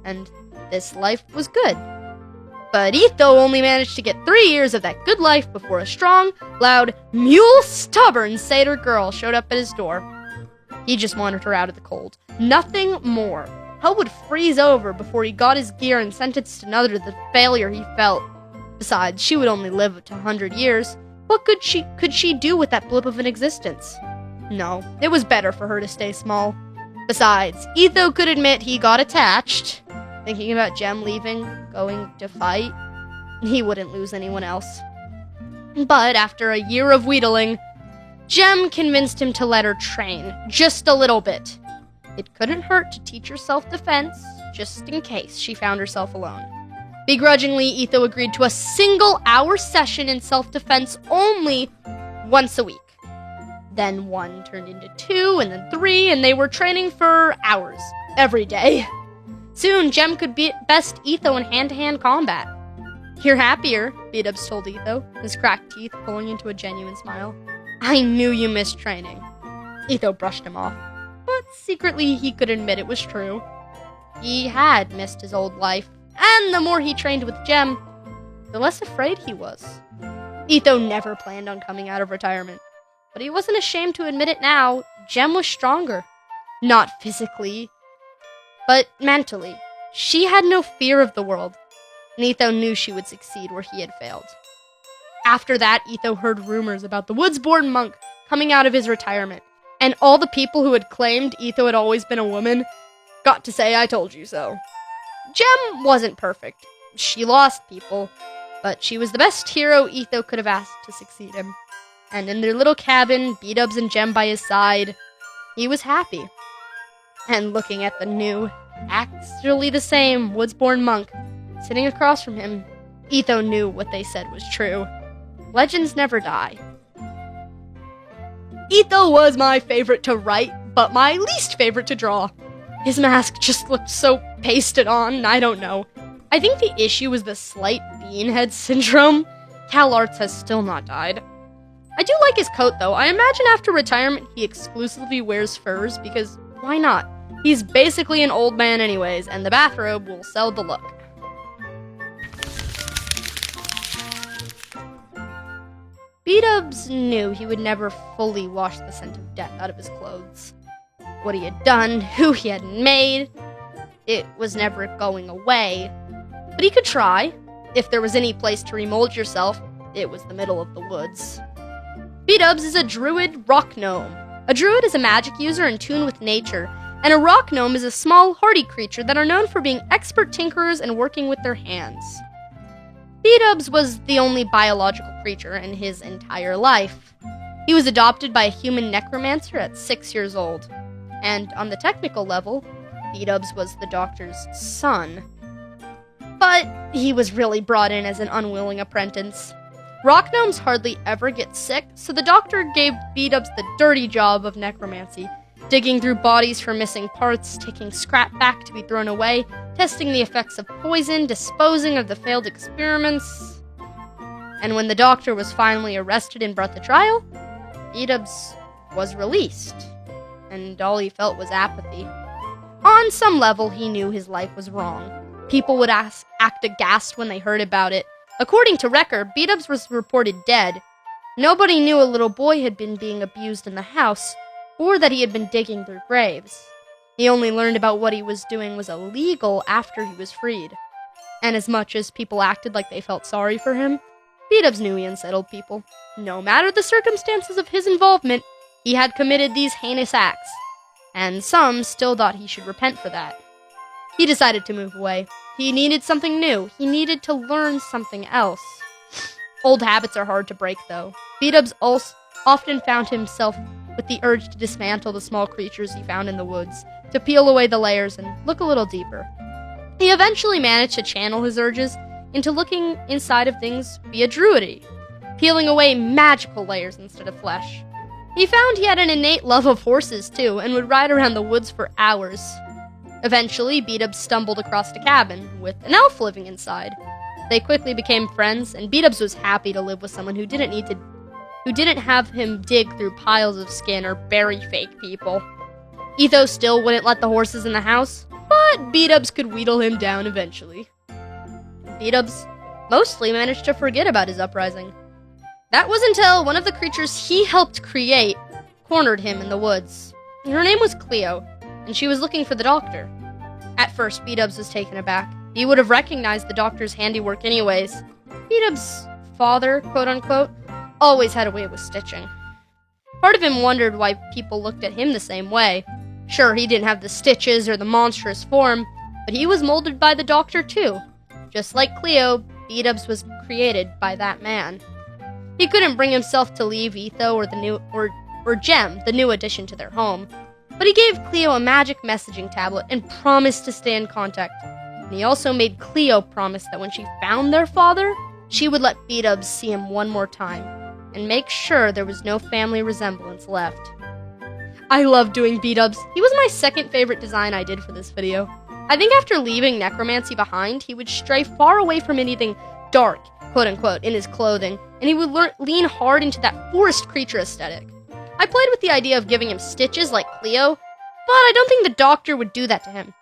and this life was good. But Etho only managed to get 3 years of that good life before a strong, loud, mule-stubborn satyr girl showed up at his door. He just wanted her out of the cold. Nothing more. Hell would freeze over before he got his gear and sentenced another to the failure he felt. Besides, she would only live up to 100 years. What could she do with that blip of an existence? No, it was better for her to stay small. Besides, Etho could admit he got attached. Thinking about Jem leaving, going to fight, he wouldn't lose anyone else. But after a year of wheedling, Jem convinced him to let her train, just a little bit. It couldn't hurt to teach her self-defense, just in case she found herself alone. Begrudgingly, Etho agreed to a single-hour session in self-defense only once a week. Then 1 turned into 2, and then 3, and they were training for hours, every day. Soon, Jem could best Etho in hand-to-hand combat. You're happier, B-Dubs told Etho, his cracked teeth pulling into a genuine smile. I knew you missed training. Etho brushed him off, but secretly he could admit it was true. He had missed his old life, and the more he trained with Jem, the less afraid he was. Etho never planned on coming out of retirement, but he wasn't ashamed to admit it now. Jem was stronger. Not physically, but mentally. She had no fear of the world, and Etho knew she would succeed where he had failed. After that, Etho heard rumors about the woods-born monk coming out of his retirement, and all the people who had claimed Etho had always been a woman got to say, I told you so. Jem wasn't perfect. She lost people, but she was the best hero Etho could have asked to succeed him. And in their little cabin, B-Dubs and Jem by his side, he was happy. And looking at the new, actually the same, woods-born monk sitting across from him, Etho knew what they said was true. Legends never die. Etho was my favorite to write, but my least favorite to draw. His mask just looked so pasted on, I don't know. I think the issue was the slight beanhead syndrome. Cal Arts has still not died. I do like his coat, though. I imagine after retirement he exclusively wears furs, because why not? He's basically an old man anyways, and the bathrobe will sell the look. B-Dubs knew he would never fully wash the scent of death out of his clothes. What he had done, who he had made, it was never going away. But he could try. If there was any place to remold yourself, it was the middle of the woods. B-Dubs is a druid rock gnome. A druid is a magic user in tune with nature, and a rock gnome is a small, hardy creature that are known for being expert tinkerers and working with their hands. B-Dubs was the only biological creature in his entire life. He was adopted by a human necromancer at 6 years old. And on the technical level, B-Dubs was the doctor's son. But he was really brought in as an unwilling apprentice. Rock gnomes hardly ever get sick, so the doctor gave B-Dubs the dirty job of necromancy, digging through bodies for missing parts, taking scrap back to be thrown away, testing the effects of poison, disposing of the failed experiments. And when the doctor was finally arrested and brought to trial, B-Dubs was released, and all he felt was apathy. On some level, he knew his life was wrong. People would act aghast when they heard about it. According to Wrecker, B-Dubs was reported dead. Nobody knew a little boy had been being abused in the house, or that he had been digging through graves. He only learned about what he was doing was illegal after he was freed. And as much as people acted like they felt sorry for him, B-Dubs knew he unsettled people. No matter the circumstances of his involvement, he had committed these heinous acts, and some still thought he should repent for that. He decided to move away. He needed something new. He needed to learn something else. Old habits are hard to break, though. B-Dubs often found himself with the urge to dismantle the small creatures he found in the woods, to peel away the layers and look a little deeper. He eventually managed to channel his urges into looking inside of things via druidry, peeling away magical layers instead of flesh. He found he had an innate love of horses, too, and would ride around the woods for hours. Eventually, B-Dubs stumbled across a cabin with an elf living inside. They quickly became friends, and B-Dubs was happy to live with someone who didn't have him dig through piles of skin or bury fake people. Etho still wouldn't let the horses in the house, but B-Dubs could wheedle him down eventually. B-Dubs mostly managed to forget about his uprising. That was until one of the creatures he helped create cornered him in the woods. Her name was Cleo, and she was looking for the doctor. At first, B-Dubs was taken aback. He would have recognized the doctor's handiwork anyways. B-Dubs' father, quote-unquote, always had a way with stitching. Part of him wondered why people looked at him the same way. Sure, he didn't have the stitches or the monstrous form, but he was molded by the doctor too. Just like Cleo, B-Dubs was created by that man. He couldn't bring himself to leave Etho or Gem, the new addition to their home, but he gave Cleo a magic messaging tablet and promised to stay in contact. And he also made Cleo promise that when she found their father, she would let B-Dubs see him one more time, and make sure there was no family resemblance left. I love doing B-Dubs. He was my second favorite design I did for this video. I think after leaving necromancy behind, he would stray far away from anything dark, quote-unquote, in his clothing, and he would lean hard into that forest creature aesthetic. I played with the idea of giving him stitches like Cleo, but I don't think the doctor would do that to him.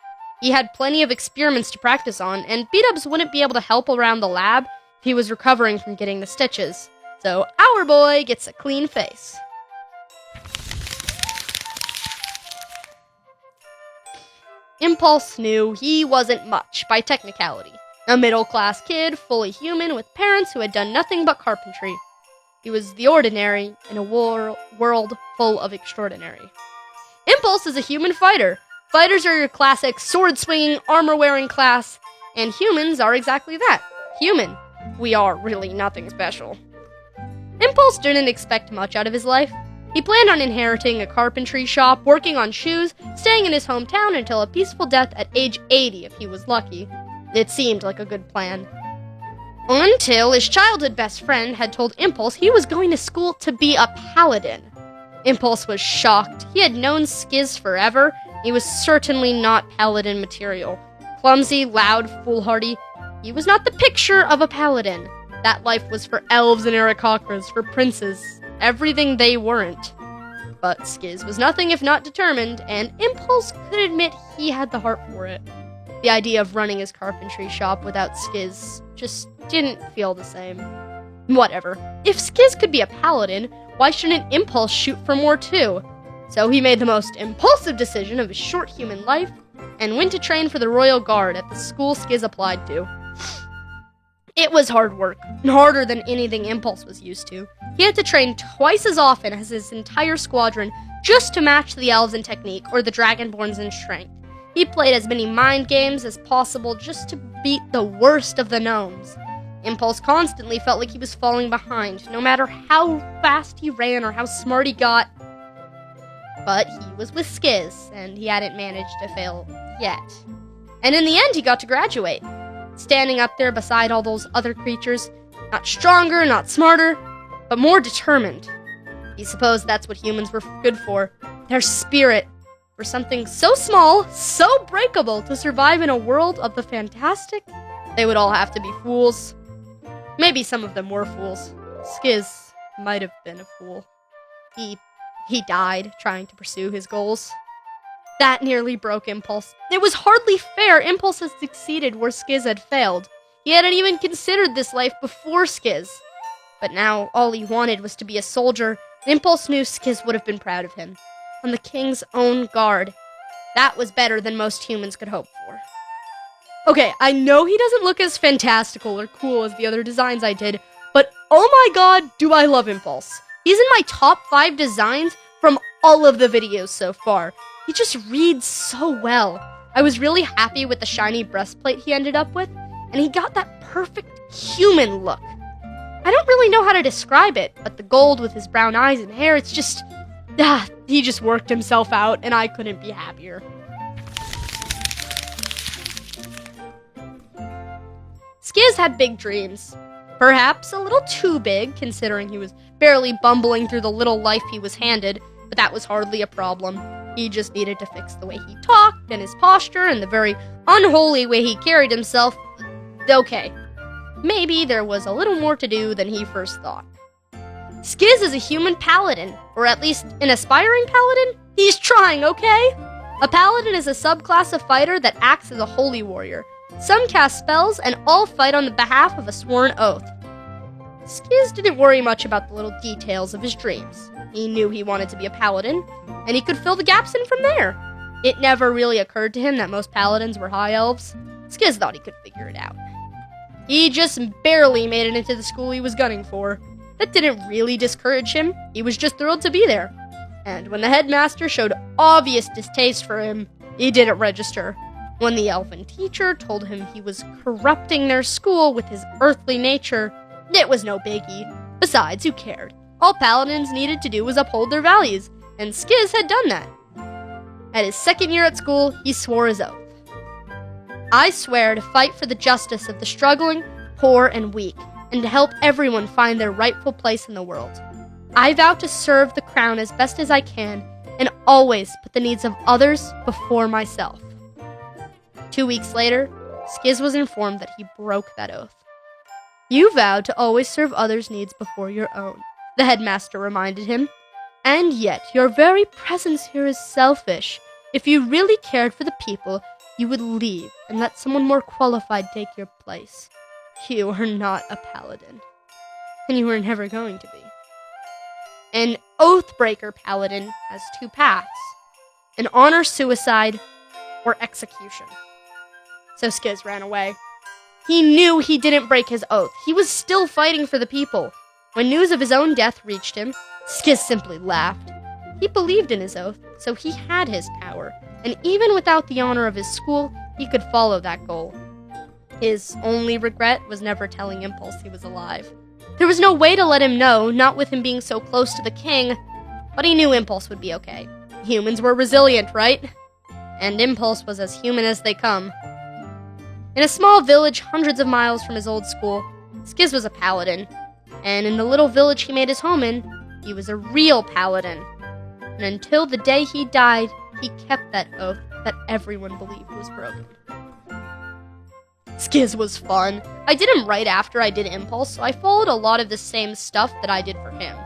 He had plenty of experiments to practice on, and B-Dubs wouldn't be able to help around the lab if he was recovering from getting the stitches. So our boy gets a clean face. Impulse knew he wasn't much by technicality. A middle-class kid, fully human, with parents who had done nothing but carpentry. He was the ordinary in a world full of extraordinary. Impulse is a human fighter. Fighters are your classic sword-swinging, armor-wearing class, and humans are exactly that. Human. We are really nothing special. Impulse didn't expect much out of his life. He planned on inheriting a carpentry shop, working on shoes, staying in his hometown until a peaceful death at age 80 if he was lucky. It seemed like a good plan. Until his childhood best friend had told Impulse he was going to school to be a paladin. Impulse was shocked. He had known Skiz forever. He was certainly not paladin material. Clumsy, loud, foolhardy. He was not the picture of a paladin. That life was for elves and Aarakocras, for princes. Everything they weren't. But Skiz was nothing if not determined, and Impulse could admit he had the heart for it. The idea of running his carpentry shop without Skiz just didn't feel the same. Whatever. If Skiz could be a paladin, why shouldn't Impulse shoot for more too? So he made the most impulsive decision of his short human life, and went to train for the Royal Guard at the school Skiz applied to. It was hard work, and harder than anything Impulse was used to. He had to train twice as often as his entire squadron just to match the elves in technique or the Dragonborns in strength. He played as many mind games as possible just to beat the worst of the gnomes. Impulse constantly felt like he was falling behind, no matter how fast he ran or how smart he got. But he was with Skiz, and he hadn't managed to fail yet. And in the end, he got to graduate, standing up there beside all those other creatures, not stronger, not smarter, but more determined. He supposed that's what humans were good for, their spirit, for something so small, so breakable to survive in a world of the fantastic. They would all have to be fools. Maybe some of them were fools. Skiz might have been a fool. He died trying to pursue his goals. That nearly broke Impulse. It was hardly fair. Impulse had succeeded where Skiz had failed. He hadn't even considered this life before Skiz. But now all he wanted was to be a soldier. Impulse knew Skiz would have been proud of him. On the king's own guard. That was better than most humans could hope for. Okay, I know he doesn't look as fantastical or cool as the other designs I did, but oh my god, do I love Impulse. He's in my top 5 designs from all of the videos so far. He just reads so well. I was really happy with the shiny breastplate he ended up with, and he got that perfect human look. I don't really know how to describe it, but the gold with his brown eyes and hair, it's just... he just worked himself out, and I couldn't be happier. Skiz had big dreams. Perhaps a little too big, considering he was barely bumbling through the little life he was handed, but that was hardly a problem. He just needed to fix the way he talked, and his posture, and the very unholy way he carried himself. Okay, maybe there was a little more to do than he first thought. Skiz is a human paladin, or at least an aspiring paladin. He's trying, okay? A paladin is a subclass of fighter that acts as a holy warrior. Some cast spells, and all fight on the behalf of a sworn oath. Skiz didn't worry much about the little details of his dreams. He knew he wanted to be a paladin, and he could fill the gaps in from there. It never really occurred to him that most paladins were high elves. Skiz thought he could figure it out. He just barely made it into the school he was gunning for. That didn't really discourage him. He was just thrilled to be there. And when the headmaster showed obvious distaste for him, he didn't register. When the elven teacher told him he was corrupting their school with his earthly nature, it was no biggie. Besides, who cared? All paladins needed to do was uphold their values, and Skiz had done that. At his second year at school, he swore his oath. I swear to fight for the justice of the struggling, poor, and weak, and to help everyone find their rightful place in the world. I vow to serve the crown as best as I can, and always put the needs of others before myself. 2 weeks later, Skiz was informed that he broke that oath. You vowed to always serve others' needs before your own, the headmaster reminded him. And yet, your very presence here is selfish. If you really cared for the people, you would leave and let someone more qualified take your place. You are not a paladin. And you were never going to be. An oathbreaker paladin has 2 paths. An honor suicide or execution. So Skiz ran away. He knew he didn't break his oath. He was still fighting for the people. When news of his own death reached him, Skiz simply laughed. He believed in his oath, so he had his power, and even without the honor of his school, he could follow that goal. His only regret was never telling Impulse he was alive. There was no way to let him know, not with him being so close to the king, but he knew Impulse would be okay. Humans were resilient, right? And Impulse was as human as they come. In a small village hundreds of miles from his old school, Skiz was a paladin, and in the little village he made his home in, he was a real paladin. And until the day he died, he kept that oath that everyone believed was broken. Skiz was fun. I did him right after I did Impulse, so I followed a lot of the same stuff that I did for him.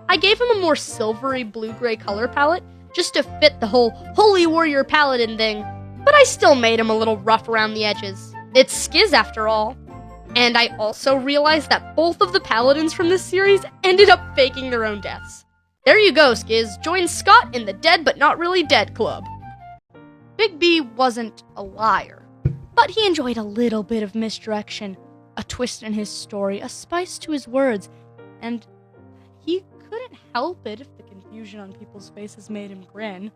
I gave him a more silvery blue-gray color palette, just to fit the whole Holy Warrior Paladin thing, but I still made him a little rough around the edges. It's Skiz after all. And I also realized that both of the paladins from this series ended up faking their own deaths. There you go, Skiz. Join Scott in the Dead But Not Really Dead Club. Big B wasn't a liar, but he enjoyed a little bit of misdirection, a twist in his story, a spice to his words, and he couldn't help it if the confusion on people's faces made him grin.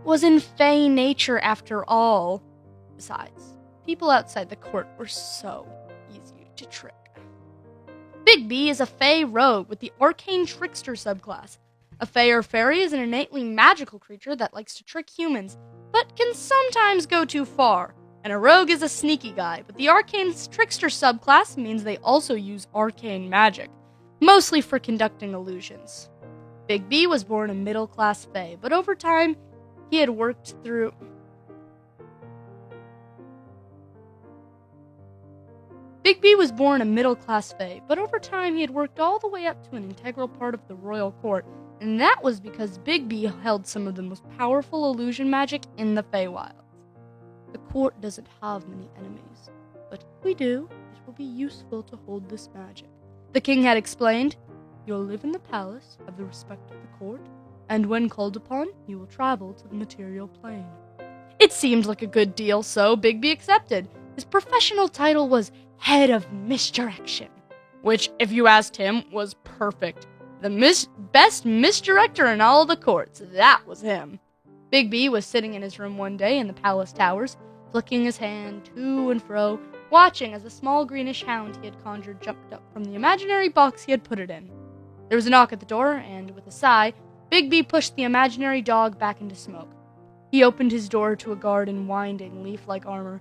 Was in Fey nature after all. Besides, people outside the court were so easy to trick. Bigby is a Fey rogue with the Arcane Trickster subclass. A Fey or Fairy is an innately magical creature that likes to trick humans, but can sometimes go too far. And a rogue is a sneaky guy, but the Arcane Trickster subclass means they also use arcane magic, mostly for conducting illusions. Bigby was born a middle-class Fey, but over time, he had worked through... Bigby was born a middle-class Fey, but over time he had worked all the way up to an integral part of the royal court, and that was because Bigby held some of the most powerful illusion magic in the Feywilds. The court doesn't have many enemies, but if we do, it will be useful to hold this magic. The king had explained, "You'll live in the palace, have the respect of the court, and when called upon, you will travel to the material plane." It seemed like a good deal, so Bigby accepted. His professional title was Head of Misdirection, which, if you asked him, was perfect. The best misdirector in all the courts, that was him. Bigby was sitting in his room one day in the palace towers, flicking his hand to and fro, watching as a small greenish hound he had conjured jumped up from the imaginary box he had put it in. There was a knock at the door, and with a sigh, Bigby pushed the imaginary dog back into smoke. He opened his door to a guard in winding, leaf-like armor.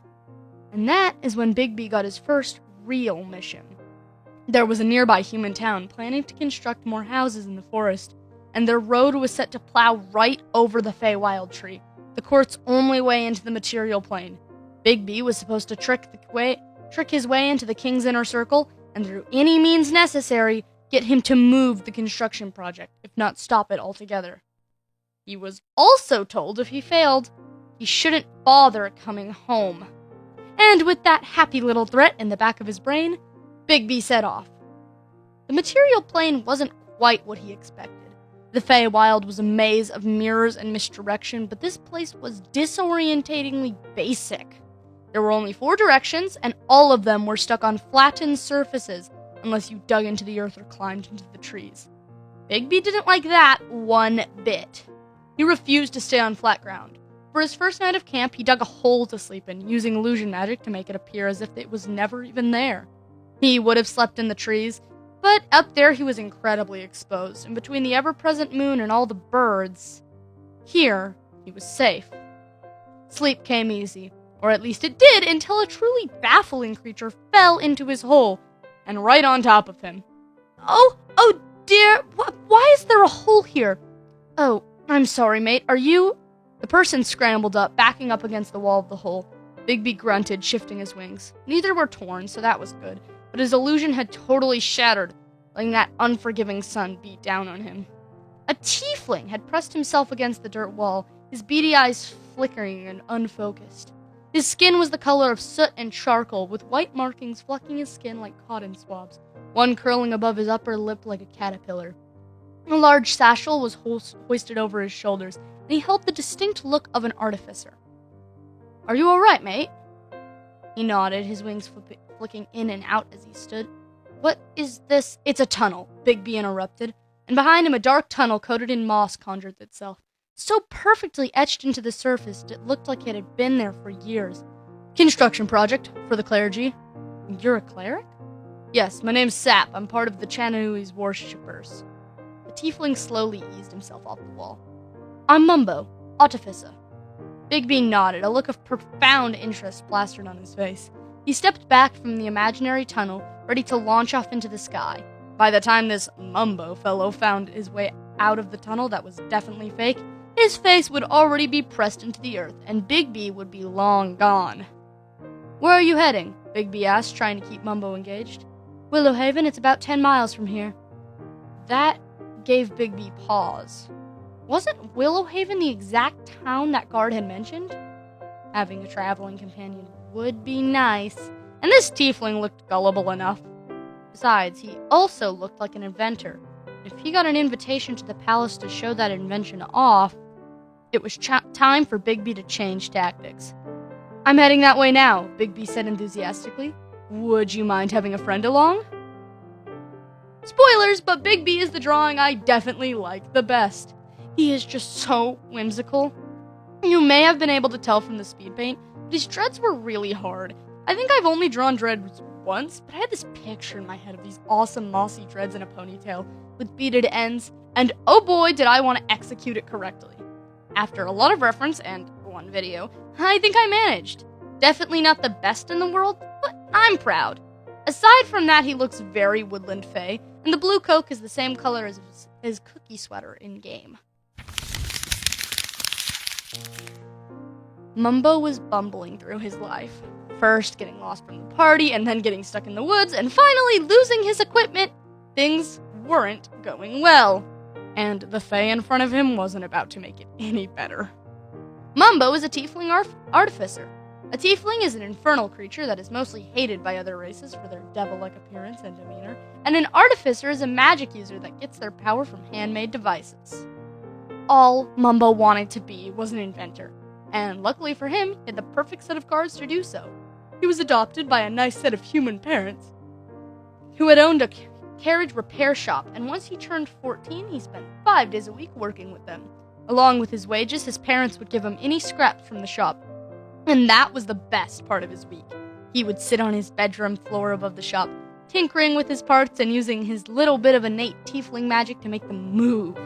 And that is when Bigby got his first real mission. There was a nearby human town planning to construct more houses in the forest, and their road was set to plow right over the Feywild tree, the court's only way into the material plane. Bigby was supposed to trick his way into the king's inner circle, and through any means necessary, get him to move the construction project, if not stop it altogether. He was also told if he failed, he shouldn't bother coming home. And with that happy little threat in the back of his brain, Bigby set off. The material plane wasn't quite what he expected. The Feywild was a maze of mirrors and misdirection, but this place was disorientatingly basic. There were only 4 directions, and all of them were stuck on flattened surfaces, unless you dug into the earth or climbed into the trees. Bigby didn't like that one bit. He refused to stay on flat ground. For his first night of camp, he dug a hole to sleep in, using illusion magic to make it appear as if it was never even there. He would have slept in the trees, but up there he was incredibly exposed, and between the ever-present moon and all the birds, here he was safe. Sleep came easy, or at least it did, until a truly baffling creature fell into his hole, and right on top of him. Oh dear, why is there a hole here? Oh, I'm sorry, mate, are you... The person scrambled up, backing up against the wall of the hole. Bigby grunted, shifting his wings. Neither were torn, so that was good, but his illusion had totally shattered, letting that unforgiving sun beat down on him. A tiefling had pressed himself against the dirt wall, his beady eyes flickering and unfocused. His skin was the color of soot and charcoal, with white markings flecking his skin like cotton swabs, one curling above his upper lip like a caterpillar. A large satchel was hoisted over his shoulders, and he held the distinct look of an artificer. "Are you all right, mate?" He nodded, his wings flicking in and out as he stood. "What is this?" "It's a tunnel," Bigby interrupted, and behind him a dark tunnel coated in moss conjured itself, so perfectly etched into the surface it looked like it had been there for years. "Construction project for the clergy." "You're a cleric?" "Yes, my name's Sap. I'm part of the Chanui's worshippers." The tiefling slowly eased himself off the wall. "I'm Mumbo, artificer." Bigby nodded, a look of profound interest plastered on his face. He stepped back from the imaginary tunnel, ready to launch off into the sky. By the time this Mumbo fellow found his way out of the tunnel that was definitely fake, his face would already be pressed into the earth, and Bigby would be long gone. "Where are you heading?" Bigby asked, trying to keep Mumbo engaged. "Willowhaven, it's about 10 miles from here." That gave Bigby pause. Wasn't Willowhaven the exact town that guard had mentioned? Having a traveling companion would be nice, and this tiefling looked gullible enough. Besides, he also looked like an inventor. If he got an invitation to the palace to show that invention off, it was time for Bigby to change tactics. "I'm heading that way now," Bigby said enthusiastically. "Would you mind having a friend along?" Spoilers, but Bigby is the drawing I definitely like the best. He is just so whimsical. You may have been able to tell from the speed paint, but his dreads were really hard. I think I've only drawn dreads once, but I had this picture in my head of these awesome mossy dreads in a ponytail with beaded ends, and oh boy did I want to execute it correctly. After a lot of reference and one video, I think I managed. Definitely not the best in the world, but I'm proud. Aside from that, he looks very Woodland Fae, and the blue coke is the same color as his cookie sweater in-game. Mumbo was bumbling through his life. First getting lost from the party, and then getting stuck in the woods, and finally losing his equipment. Things weren't going well. And the Fae in front of him wasn't about to make it any better. Mumbo is a tiefling artificer. A tiefling is an infernal creature that is mostly hated by other races for their devil-like appearance and demeanor, and an artificer is a magic user that gets their power from handmade devices. All Mumbo wanted to be was an inventor, and luckily for him, he had the perfect set of cards to do so. He was adopted by a nice set of human parents who had owned a carriage repair shop, and once he turned 14, he spent 5 days a week working with them. Along with his wages, his parents would give him any scraps from the shop, and that was the best part of his week. He would sit on his bedroom floor above the shop, tinkering with his parts and using his little bit of innate tiefling magic to make them move.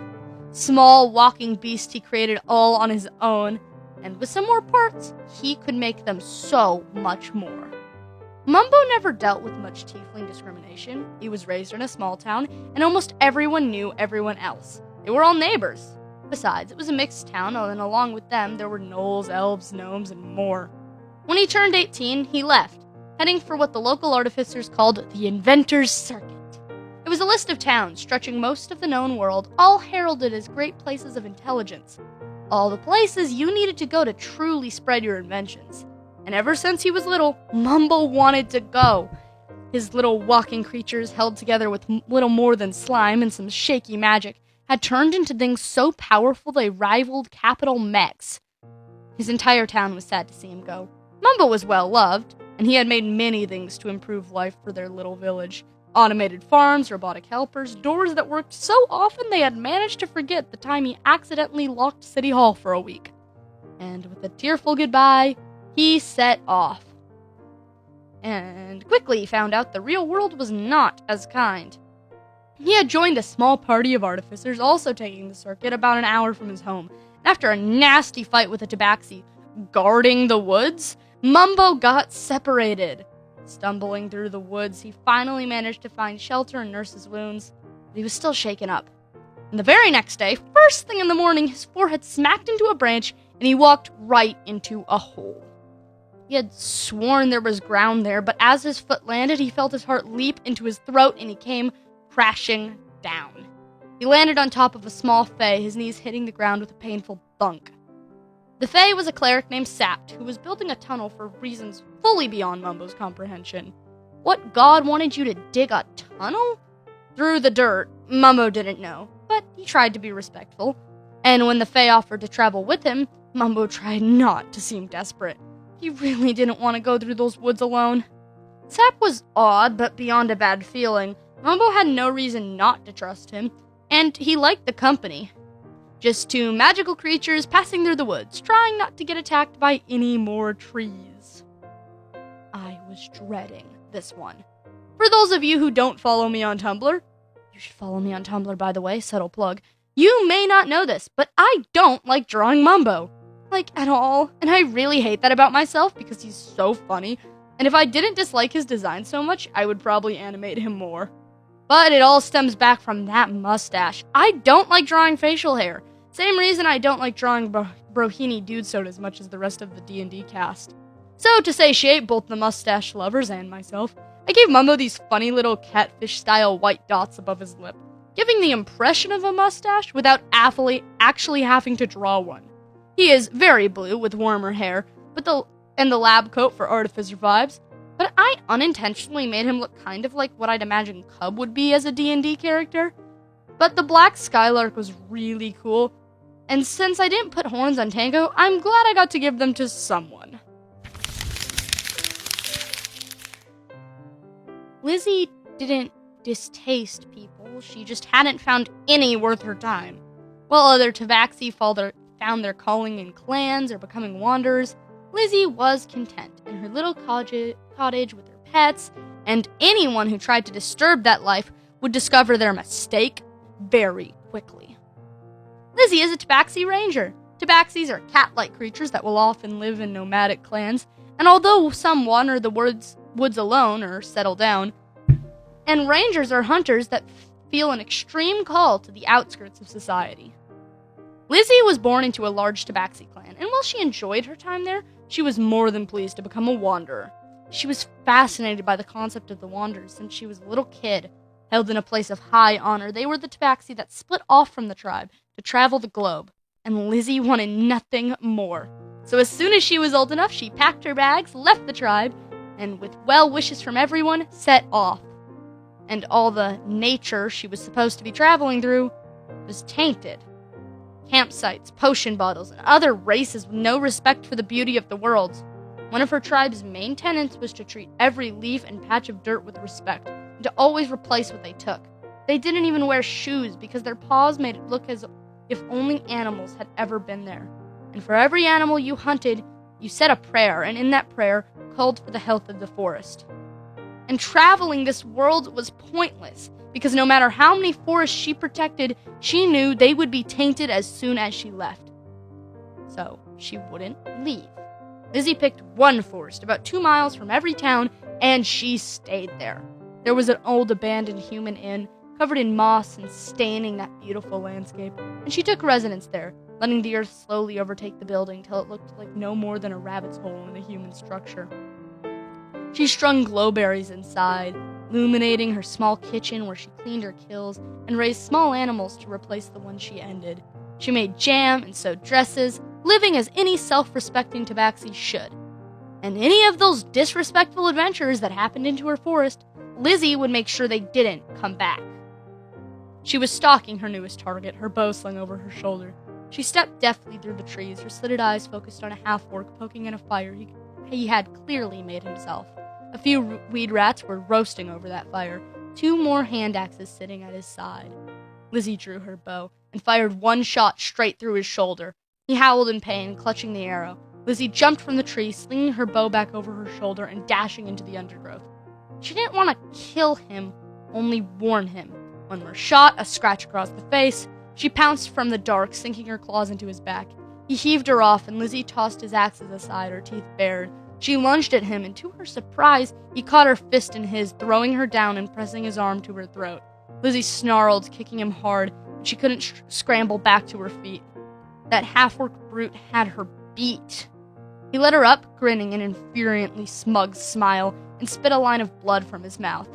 Small walking beasts he created all on his own, and with some more parts, he could make them so much more. Mumbo never dealt with much tiefling discrimination. He was raised in a small town, and almost everyone knew everyone else. They were all neighbors. Besides, it was a mixed town, and along with them, there were gnolls, elves, gnomes, and more. When he turned 18, he left, heading for what the local artificers called the Inventor's Circuit. It was a list of towns stretching most of the known world, all heralded as great places of intelligence. All the places you needed to go to truly spread your inventions. And ever since he was little, Mumbo wanted to go. His little walking creatures, held together with little more than slime and some shaky magic, had turned into things so powerful they rivaled capital mechs. His entire town was sad to see him go. Mumbo was well loved, and he had made many things to improve life for their little village. Automated farms, robotic helpers, doors that worked so often they had managed to forget the time he accidentally locked City Hall for a week. And with a tearful goodbye, he set off. And quickly found out the real world was not as kind. He had joined a small party of artificers also taking the circuit about an hour from his home. And after a nasty fight with a tabaxi guarding the woods, Mumbo got separated. Stumbling through the woods, he finally managed to find shelter and nurse his wounds, but he was still shaken up. And the very next day, first thing in the morning, his forehead smacked into a branch, and he walked right into a hole. He had sworn there was ground there, but as his foot landed, he felt his heart leap into his throat, and he came crashing down. He landed on top of a small Fae, his knees hitting the ground with a painful thunk. The Fae was a cleric named Sapt, who was building a tunnel for reasons fully beyond Mumbo's comprehension. What god wanted you to dig a tunnel? Through the dirt, Mumbo didn't know, but he tried to be respectful. And when the Fae offered to travel with him, Mumbo tried not to seem desperate. He really didn't want to go through those woods alone. Sapt was odd, but beyond a bad feeling. Mumbo had no reason not to trust him, and he liked the company. Just 2 magical creatures passing through the woods, trying not to get attacked by any more trees. I was dreading this one. For those of you who don't follow me on Tumblr, you should follow me on Tumblr, by the way, subtle plug. You may not know this, but I don't like drawing Mumbo. Like, at all. And I really hate that about myself because he's so funny. And if I didn't dislike his design so much, I would probably animate him more. But it all stems back from that mustache. I don't like drawing facial hair. Same reason I don't like drawing Brohini Dudesoda as much as the rest of the D&D cast. So, to satiate both the mustache lovers and myself, I gave Mumbo these funny little catfish-style white dots above his lip, giving the impression of a mustache without actually having to draw one. He is very blue with warmer hair, and the lab coat for artificer vibes, but I unintentionally made him look kind of like what I'd imagine Cub would be as a D&D character. But the black skylark was really cool, and since I didn't put horns on Tango, I'm glad I got to give them to someone. Lizzie didn't distaste people, she just hadn't found any worth her time. While other Tabaxi found their calling in clans or becoming wanderers, Lizzie was content in her little cottage with her pets and anyone who tried to disturb that life would discover their mistake very quickly. Lizzie is a tabaxi ranger. Tabaxis are cat-like creatures that will often live in nomadic clans, and although some wander the woods alone or settle down, and rangers are hunters that feel an extreme call to the outskirts of society. Lizzie was born into a large tabaxi clan, and while she enjoyed her time there, she was more than pleased to become a wanderer. She was fascinated by the concept of the wanderers since she was a little kid, held in a place of high honor. They were the tabaxi that split off from the tribe to travel the globe, and Lizzie wanted nothing more. So as soon as she was old enough, she packed her bags, left the tribe, and with well wishes from everyone, set off. And all the nature she was supposed to be traveling through was tainted. Campsites, potion bottles, and other races with no respect for the beauty of the world. One of her tribe's main tenets was to treat every leaf and patch of dirt with respect, and to always replace what they took. They didn't even wear shoes because their paws made it look as if only animals had ever been there. And for every animal you hunted, you said a prayer, and in that prayer called for the health of the forest. And traveling this world was pointless, because no matter how many forests she protected, she knew they would be tainted as soon as she left. So she wouldn't leave. Lizzie picked one forest about 2 miles from every town, and she stayed there. There was an old abandoned human inn, covered in moss and staining that beautiful landscape, and she took residence there, letting the earth slowly overtake the building till it looked like no more than a rabbit's hole in a human structure. She strung glowberries inside, illuminating her small kitchen where she cleaned her kills and raised small animals to replace the ones she ended. She made jam and sewed dresses, living as any self-respecting tabaxi should. And any of those disrespectful adventurers that happened into her forest, Lizzie would make sure they didn't come back. She was stalking her newest target, her bow slung over her shoulder. She stepped deftly through the trees, her slitted eyes focused on a half-orc poking in a fire he had clearly made himself. A few weed rats were roasting over that fire, 2 more hand axes sitting at his side. Lizzie drew her bow and fired one shot straight through his shoulder. He howled in pain, clutching the arrow. Lizzie jumped from the tree, slinging her bow back over her shoulder and dashing into the undergrowth. She didn't want to kill him, only warn him. One more shot, a scratch across the face. She pounced from the dark, sinking her claws into his back. He heaved her off, and Lizzie tossed his axes aside, her teeth bared. She lunged at him, and to her surprise, he caught her fist in his, throwing her down and pressing his arm to her throat. Lizzie snarled, kicking him hard, but she couldn't scramble back to her feet. That half-orc brute had her beat. He let her up, grinning an infuriatingly smug smile, and spit a line of blood from his mouth.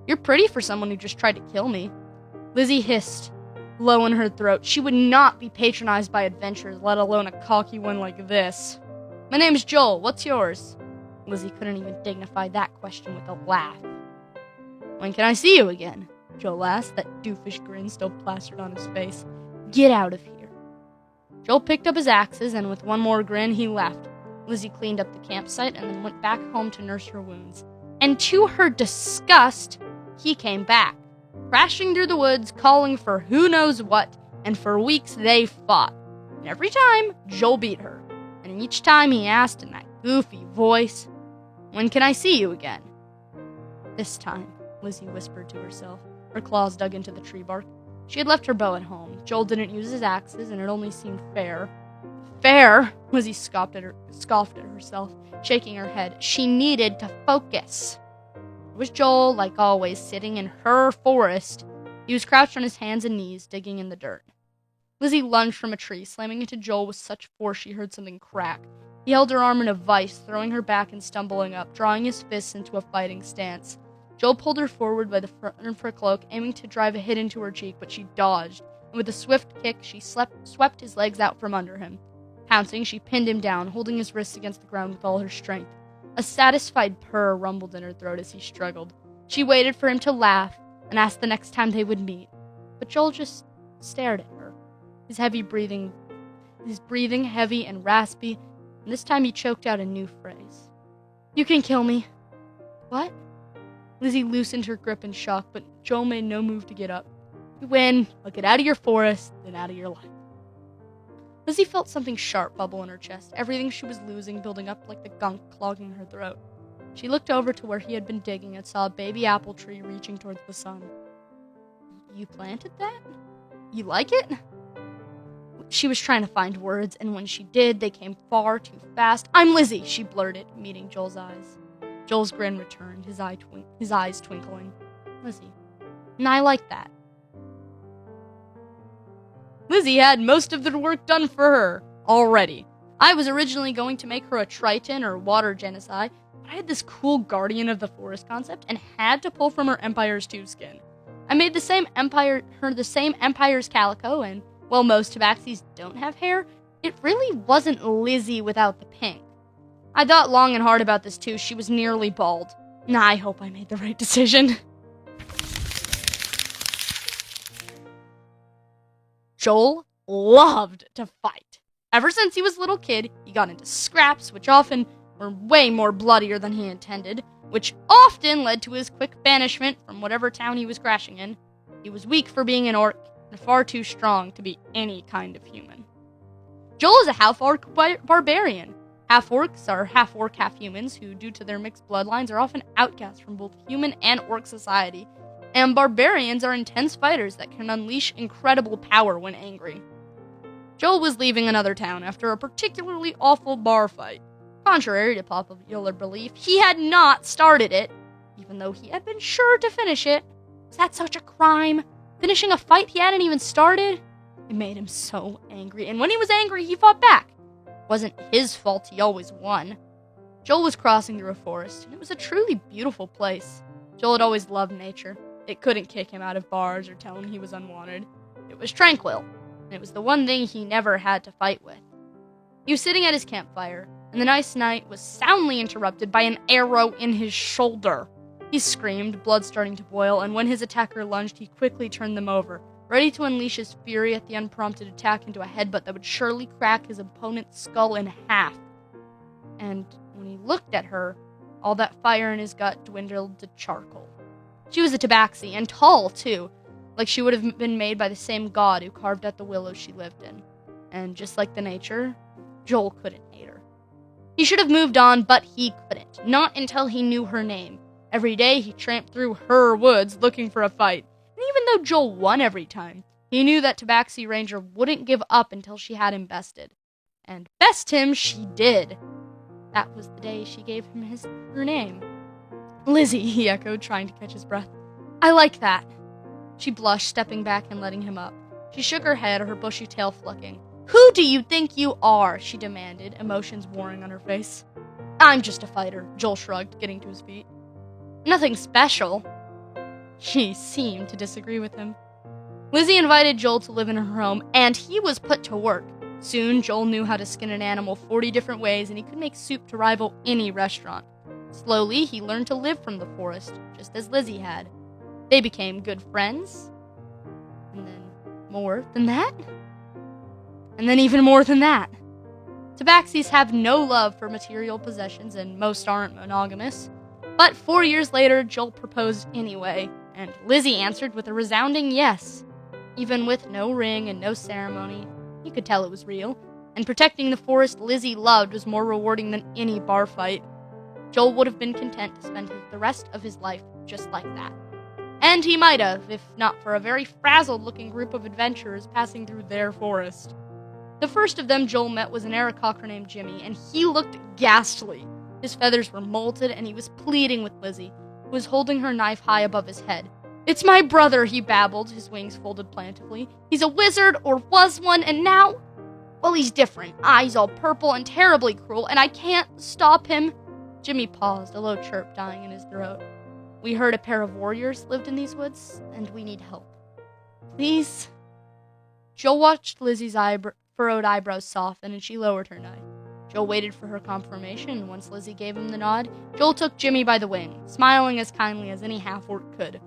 "You're pretty for someone who just tried to kill me," Lizzie hissed, low in her throat. She would not be patronized by adventurers, let alone a cocky one like this. "My name's Joel. What's yours?" Lizzie couldn't even dignify that question with a laugh. "When can I see you again?" Joel asked, that doofish grin still plastered on his face. "Get out of here." Joel picked up his axes, and with one more grin, he left. Lizzie cleaned up the campsite and then went back home to nurse her wounds. And to her disgust, he came back, crashing through the woods, calling for who knows what, and for weeks they fought. And every time, Joel beat her. And each time he asked in that goofy voice, "When can I see you again?" "This time," Lizzie whispered to herself, her claws dug into the tree bark. She had left her bow at home. Joel didn't use his axes, and it only seemed fair. Fair? Lizzie scoffed at herself, shaking her head. She needed to focus. It was Joel, like always, sitting in her forest. He was crouched on his hands and knees, digging in the dirt. Lizzie lunged from a tree, slamming into Joel with such force she heard something crack. He held her arm in a vice, throwing her back and stumbling up, drawing his fists into a fighting stance. Joel pulled her forward by the front of her cloak, aiming to drive a hit into her cheek, but she dodged, and with a swift kick, she swept his legs out from under him. Pouncing, she pinned him down, holding his wrists against the ground with all her strength. A satisfied purr rumbled in her throat as he struggled. She waited for him to laugh and asked the next time they would meet, but Joel just stared at her, his breathing heavy and raspy, and this time he choked out a new phrase. "You can kill me." "What?" Lizzie loosened her grip in shock, but Joel made no move to get up. "You win. I'll get out of your forest, then out of your life." Lizzie felt something sharp bubble in her chest, everything she was losing building up like the gunk clogging her throat. She looked over to where he had been digging and saw a baby apple tree reaching towards the sun. "You planted that? You like it?" She was trying to find words, and when she did, they came far too fast. "I'm Lizzie," she blurted, meeting Joel's eyes. Joel's grin returned, his eyes twinkling. "Lizzie, and I like that." Lizzie had most of the work done for her already. I was originally going to make her a Triton or water genocide, but I had this cool guardian of the forest concept and had to pull from her Empire's 2 skin. I made the same Empire's calico, and while most tabaxis don't have hair, it really wasn't Lizzie without the pink. I thought long and hard about this too. She was nearly bald. I hope I made the right decision. Joel loved to fight. Ever since he was a little kid, he got into scraps, which often were way more bloodier than he intended, which often led to his quick banishment from whatever town he was crashing in. He was weak for being an orc, and far too strong to be any kind of human. Joel is a half-orc barbarian. Half-orcs are half-orc, half-humans, who, due to their mixed bloodlines, are often outcasts from both human and orc society, and barbarians are intense fighters that can unleash incredible power when angry. Joel was leaving another town after a particularly awful bar fight. Contrary to popular belief, he had not started it, even though he had been sure to finish it. Was that such a crime? Finishing a fight he hadn't even started? It made him so angry, and when he was angry, he fought back. It wasn't his fault he always won. Joel was crossing through a forest, and it was a truly beautiful place. Joel had always loved nature. It couldn't kick him out of bars or tell him he was unwanted. It was tranquil, and it was the one thing he never had to fight with. He was sitting at his campfire, and the nice night was soundly interrupted by an arrow in his shoulder. He screamed, blood starting to boil, and when his attacker lunged, he quickly turned them over, ready to unleash his fury at the unprompted attack into a headbutt that would surely crack his opponent's skull in half. And when he looked at her, all that fire in his gut dwindled to charcoal. She was a tabaxi, and tall, too, like she would have been made by the same god who carved out the willows she lived in. And just like the nature, Joel couldn't hate her. He should have moved on, but he couldn't. Not until he knew her name. Every day he tramped through her woods looking for a fight. And even though Joel won every time, he knew that Tabaxi Ranger wouldn't give up until she had him bested. And best him she did. That was the day she gave him her name. "Lizzie," he echoed, trying to catch his breath. "I like that." She blushed, stepping back and letting him up. She shook her head, her bushy tail flicking. "Who do you think you are?" she demanded, emotions warring on her face. "I'm just a fighter," Joel shrugged, getting to his feet. "Nothing special." She seemed to disagree with him. Lizzie invited Joel to live in her home, and he was put to work. Soon, Joel knew how to skin an animal 40 different ways, and he could make soup to rival any restaurant. Slowly, he learned to live from the forest, just as Lizzie had. They became good friends. And then more than that. And then even more than that. Tabaxis have no love for material possessions, and most aren't monogamous. But 4 years later, Joel proposed anyway, and Lizzie answered with a resounding yes. Even with no ring and no ceremony, you could tell it was real, and protecting the forest Lizzie loved was more rewarding than any bar fight. Joel would have been content to spend the rest of his life just like that. And he might have, if not for a very frazzled-looking group of adventurers passing through their forest. The first of them Joel met was an Aarakocra named Jimmy, and he looked ghastly. His feathers were molted, and he was pleading with Lizzie, who was holding her knife high above his head. "It's my brother," he babbled, his wings folded plaintively. "He's a wizard, or was one, and now... well, he's different. Eyes all purple and terribly cruel, and I can't stop him." Jimmy paused, a low chirp dying in his throat. "We heard a pair of warriors lived in these woods, and we need help. Please?" Joel watched Lizzie's furrowed eyebrows soften, and she lowered her knife. Joel waited for her confirmation, and once Lizzie gave him the nod, Joel took Jimmy by the wing, smiling as kindly as any half-orc could.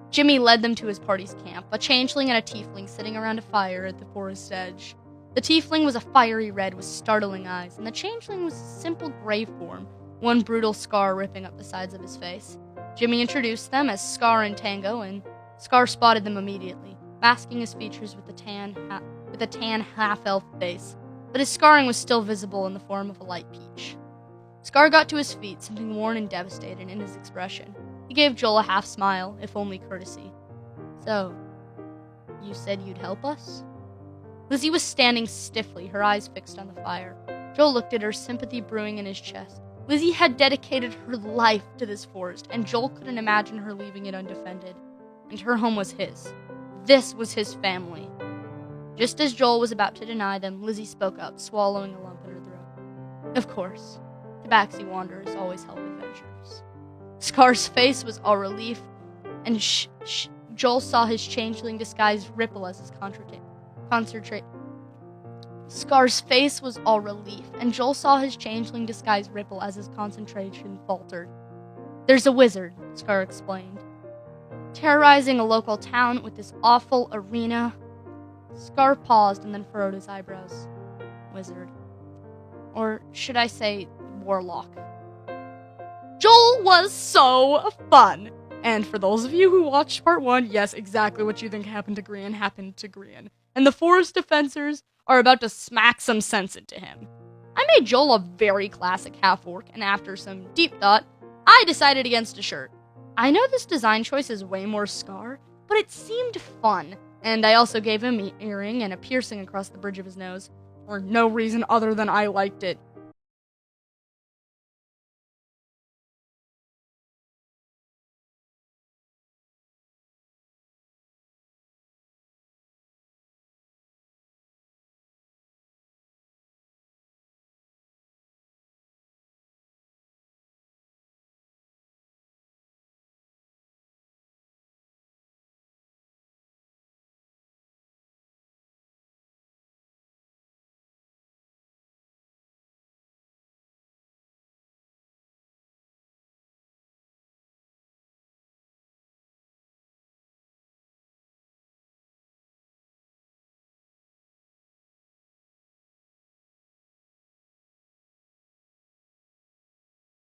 Jimmy led them to his party's camp, a changeling and a tiefling sitting around a fire at the forest edge. The tiefling was a fiery red with startling eyes, and the changeling was a simple gray form, one brutal scar ripping up the sides of his face. Jimmy introduced them as Scar and Tango, and Scar spotted them immediately, masking his features with a tan half-elf face, but his scarring was still visible in the form of a light peach. Scar got to his feet, something worn and devastated in his expression. He gave Joel a half smile, if only courtesy. So, you said you'd help us? Lizzie was standing stiffly, her eyes fixed on the fire. Joel looked at her, sympathy brewing in his chest. Lizzie had dedicated her life to this forest, and Joel couldn't imagine her leaving it undefended. And her home was his. This was his family. Just as Joel was about to deny them, Lizzie spoke up, swallowing a lump in her throat. Of course. Tabaxi wanderers always help adventurers. Scar's face was all relief, and Joel saw his changeling disguise ripple as his Scar's face was all relief, and Joel saw his changeling disguise ripple as his concentration faltered. There's a wizard, Scar explained, terrorizing a local town with this awful arena. Scar paused and then furrowed his eyebrows. Wizard. Or should I say, warlock. Joel was so fun! And for those of you who watched part 1, yes, exactly what you think happened to Grian happened to Grian. And the forest defenders are about to smack some sense into him. I made Joel a very classic half-orc, and after some deep thought, I decided against a shirt. I know this design choice is way more Scar, but it seemed fun, and I also gave him an earring and a piercing across the bridge of his nose, for no reason other than I liked it.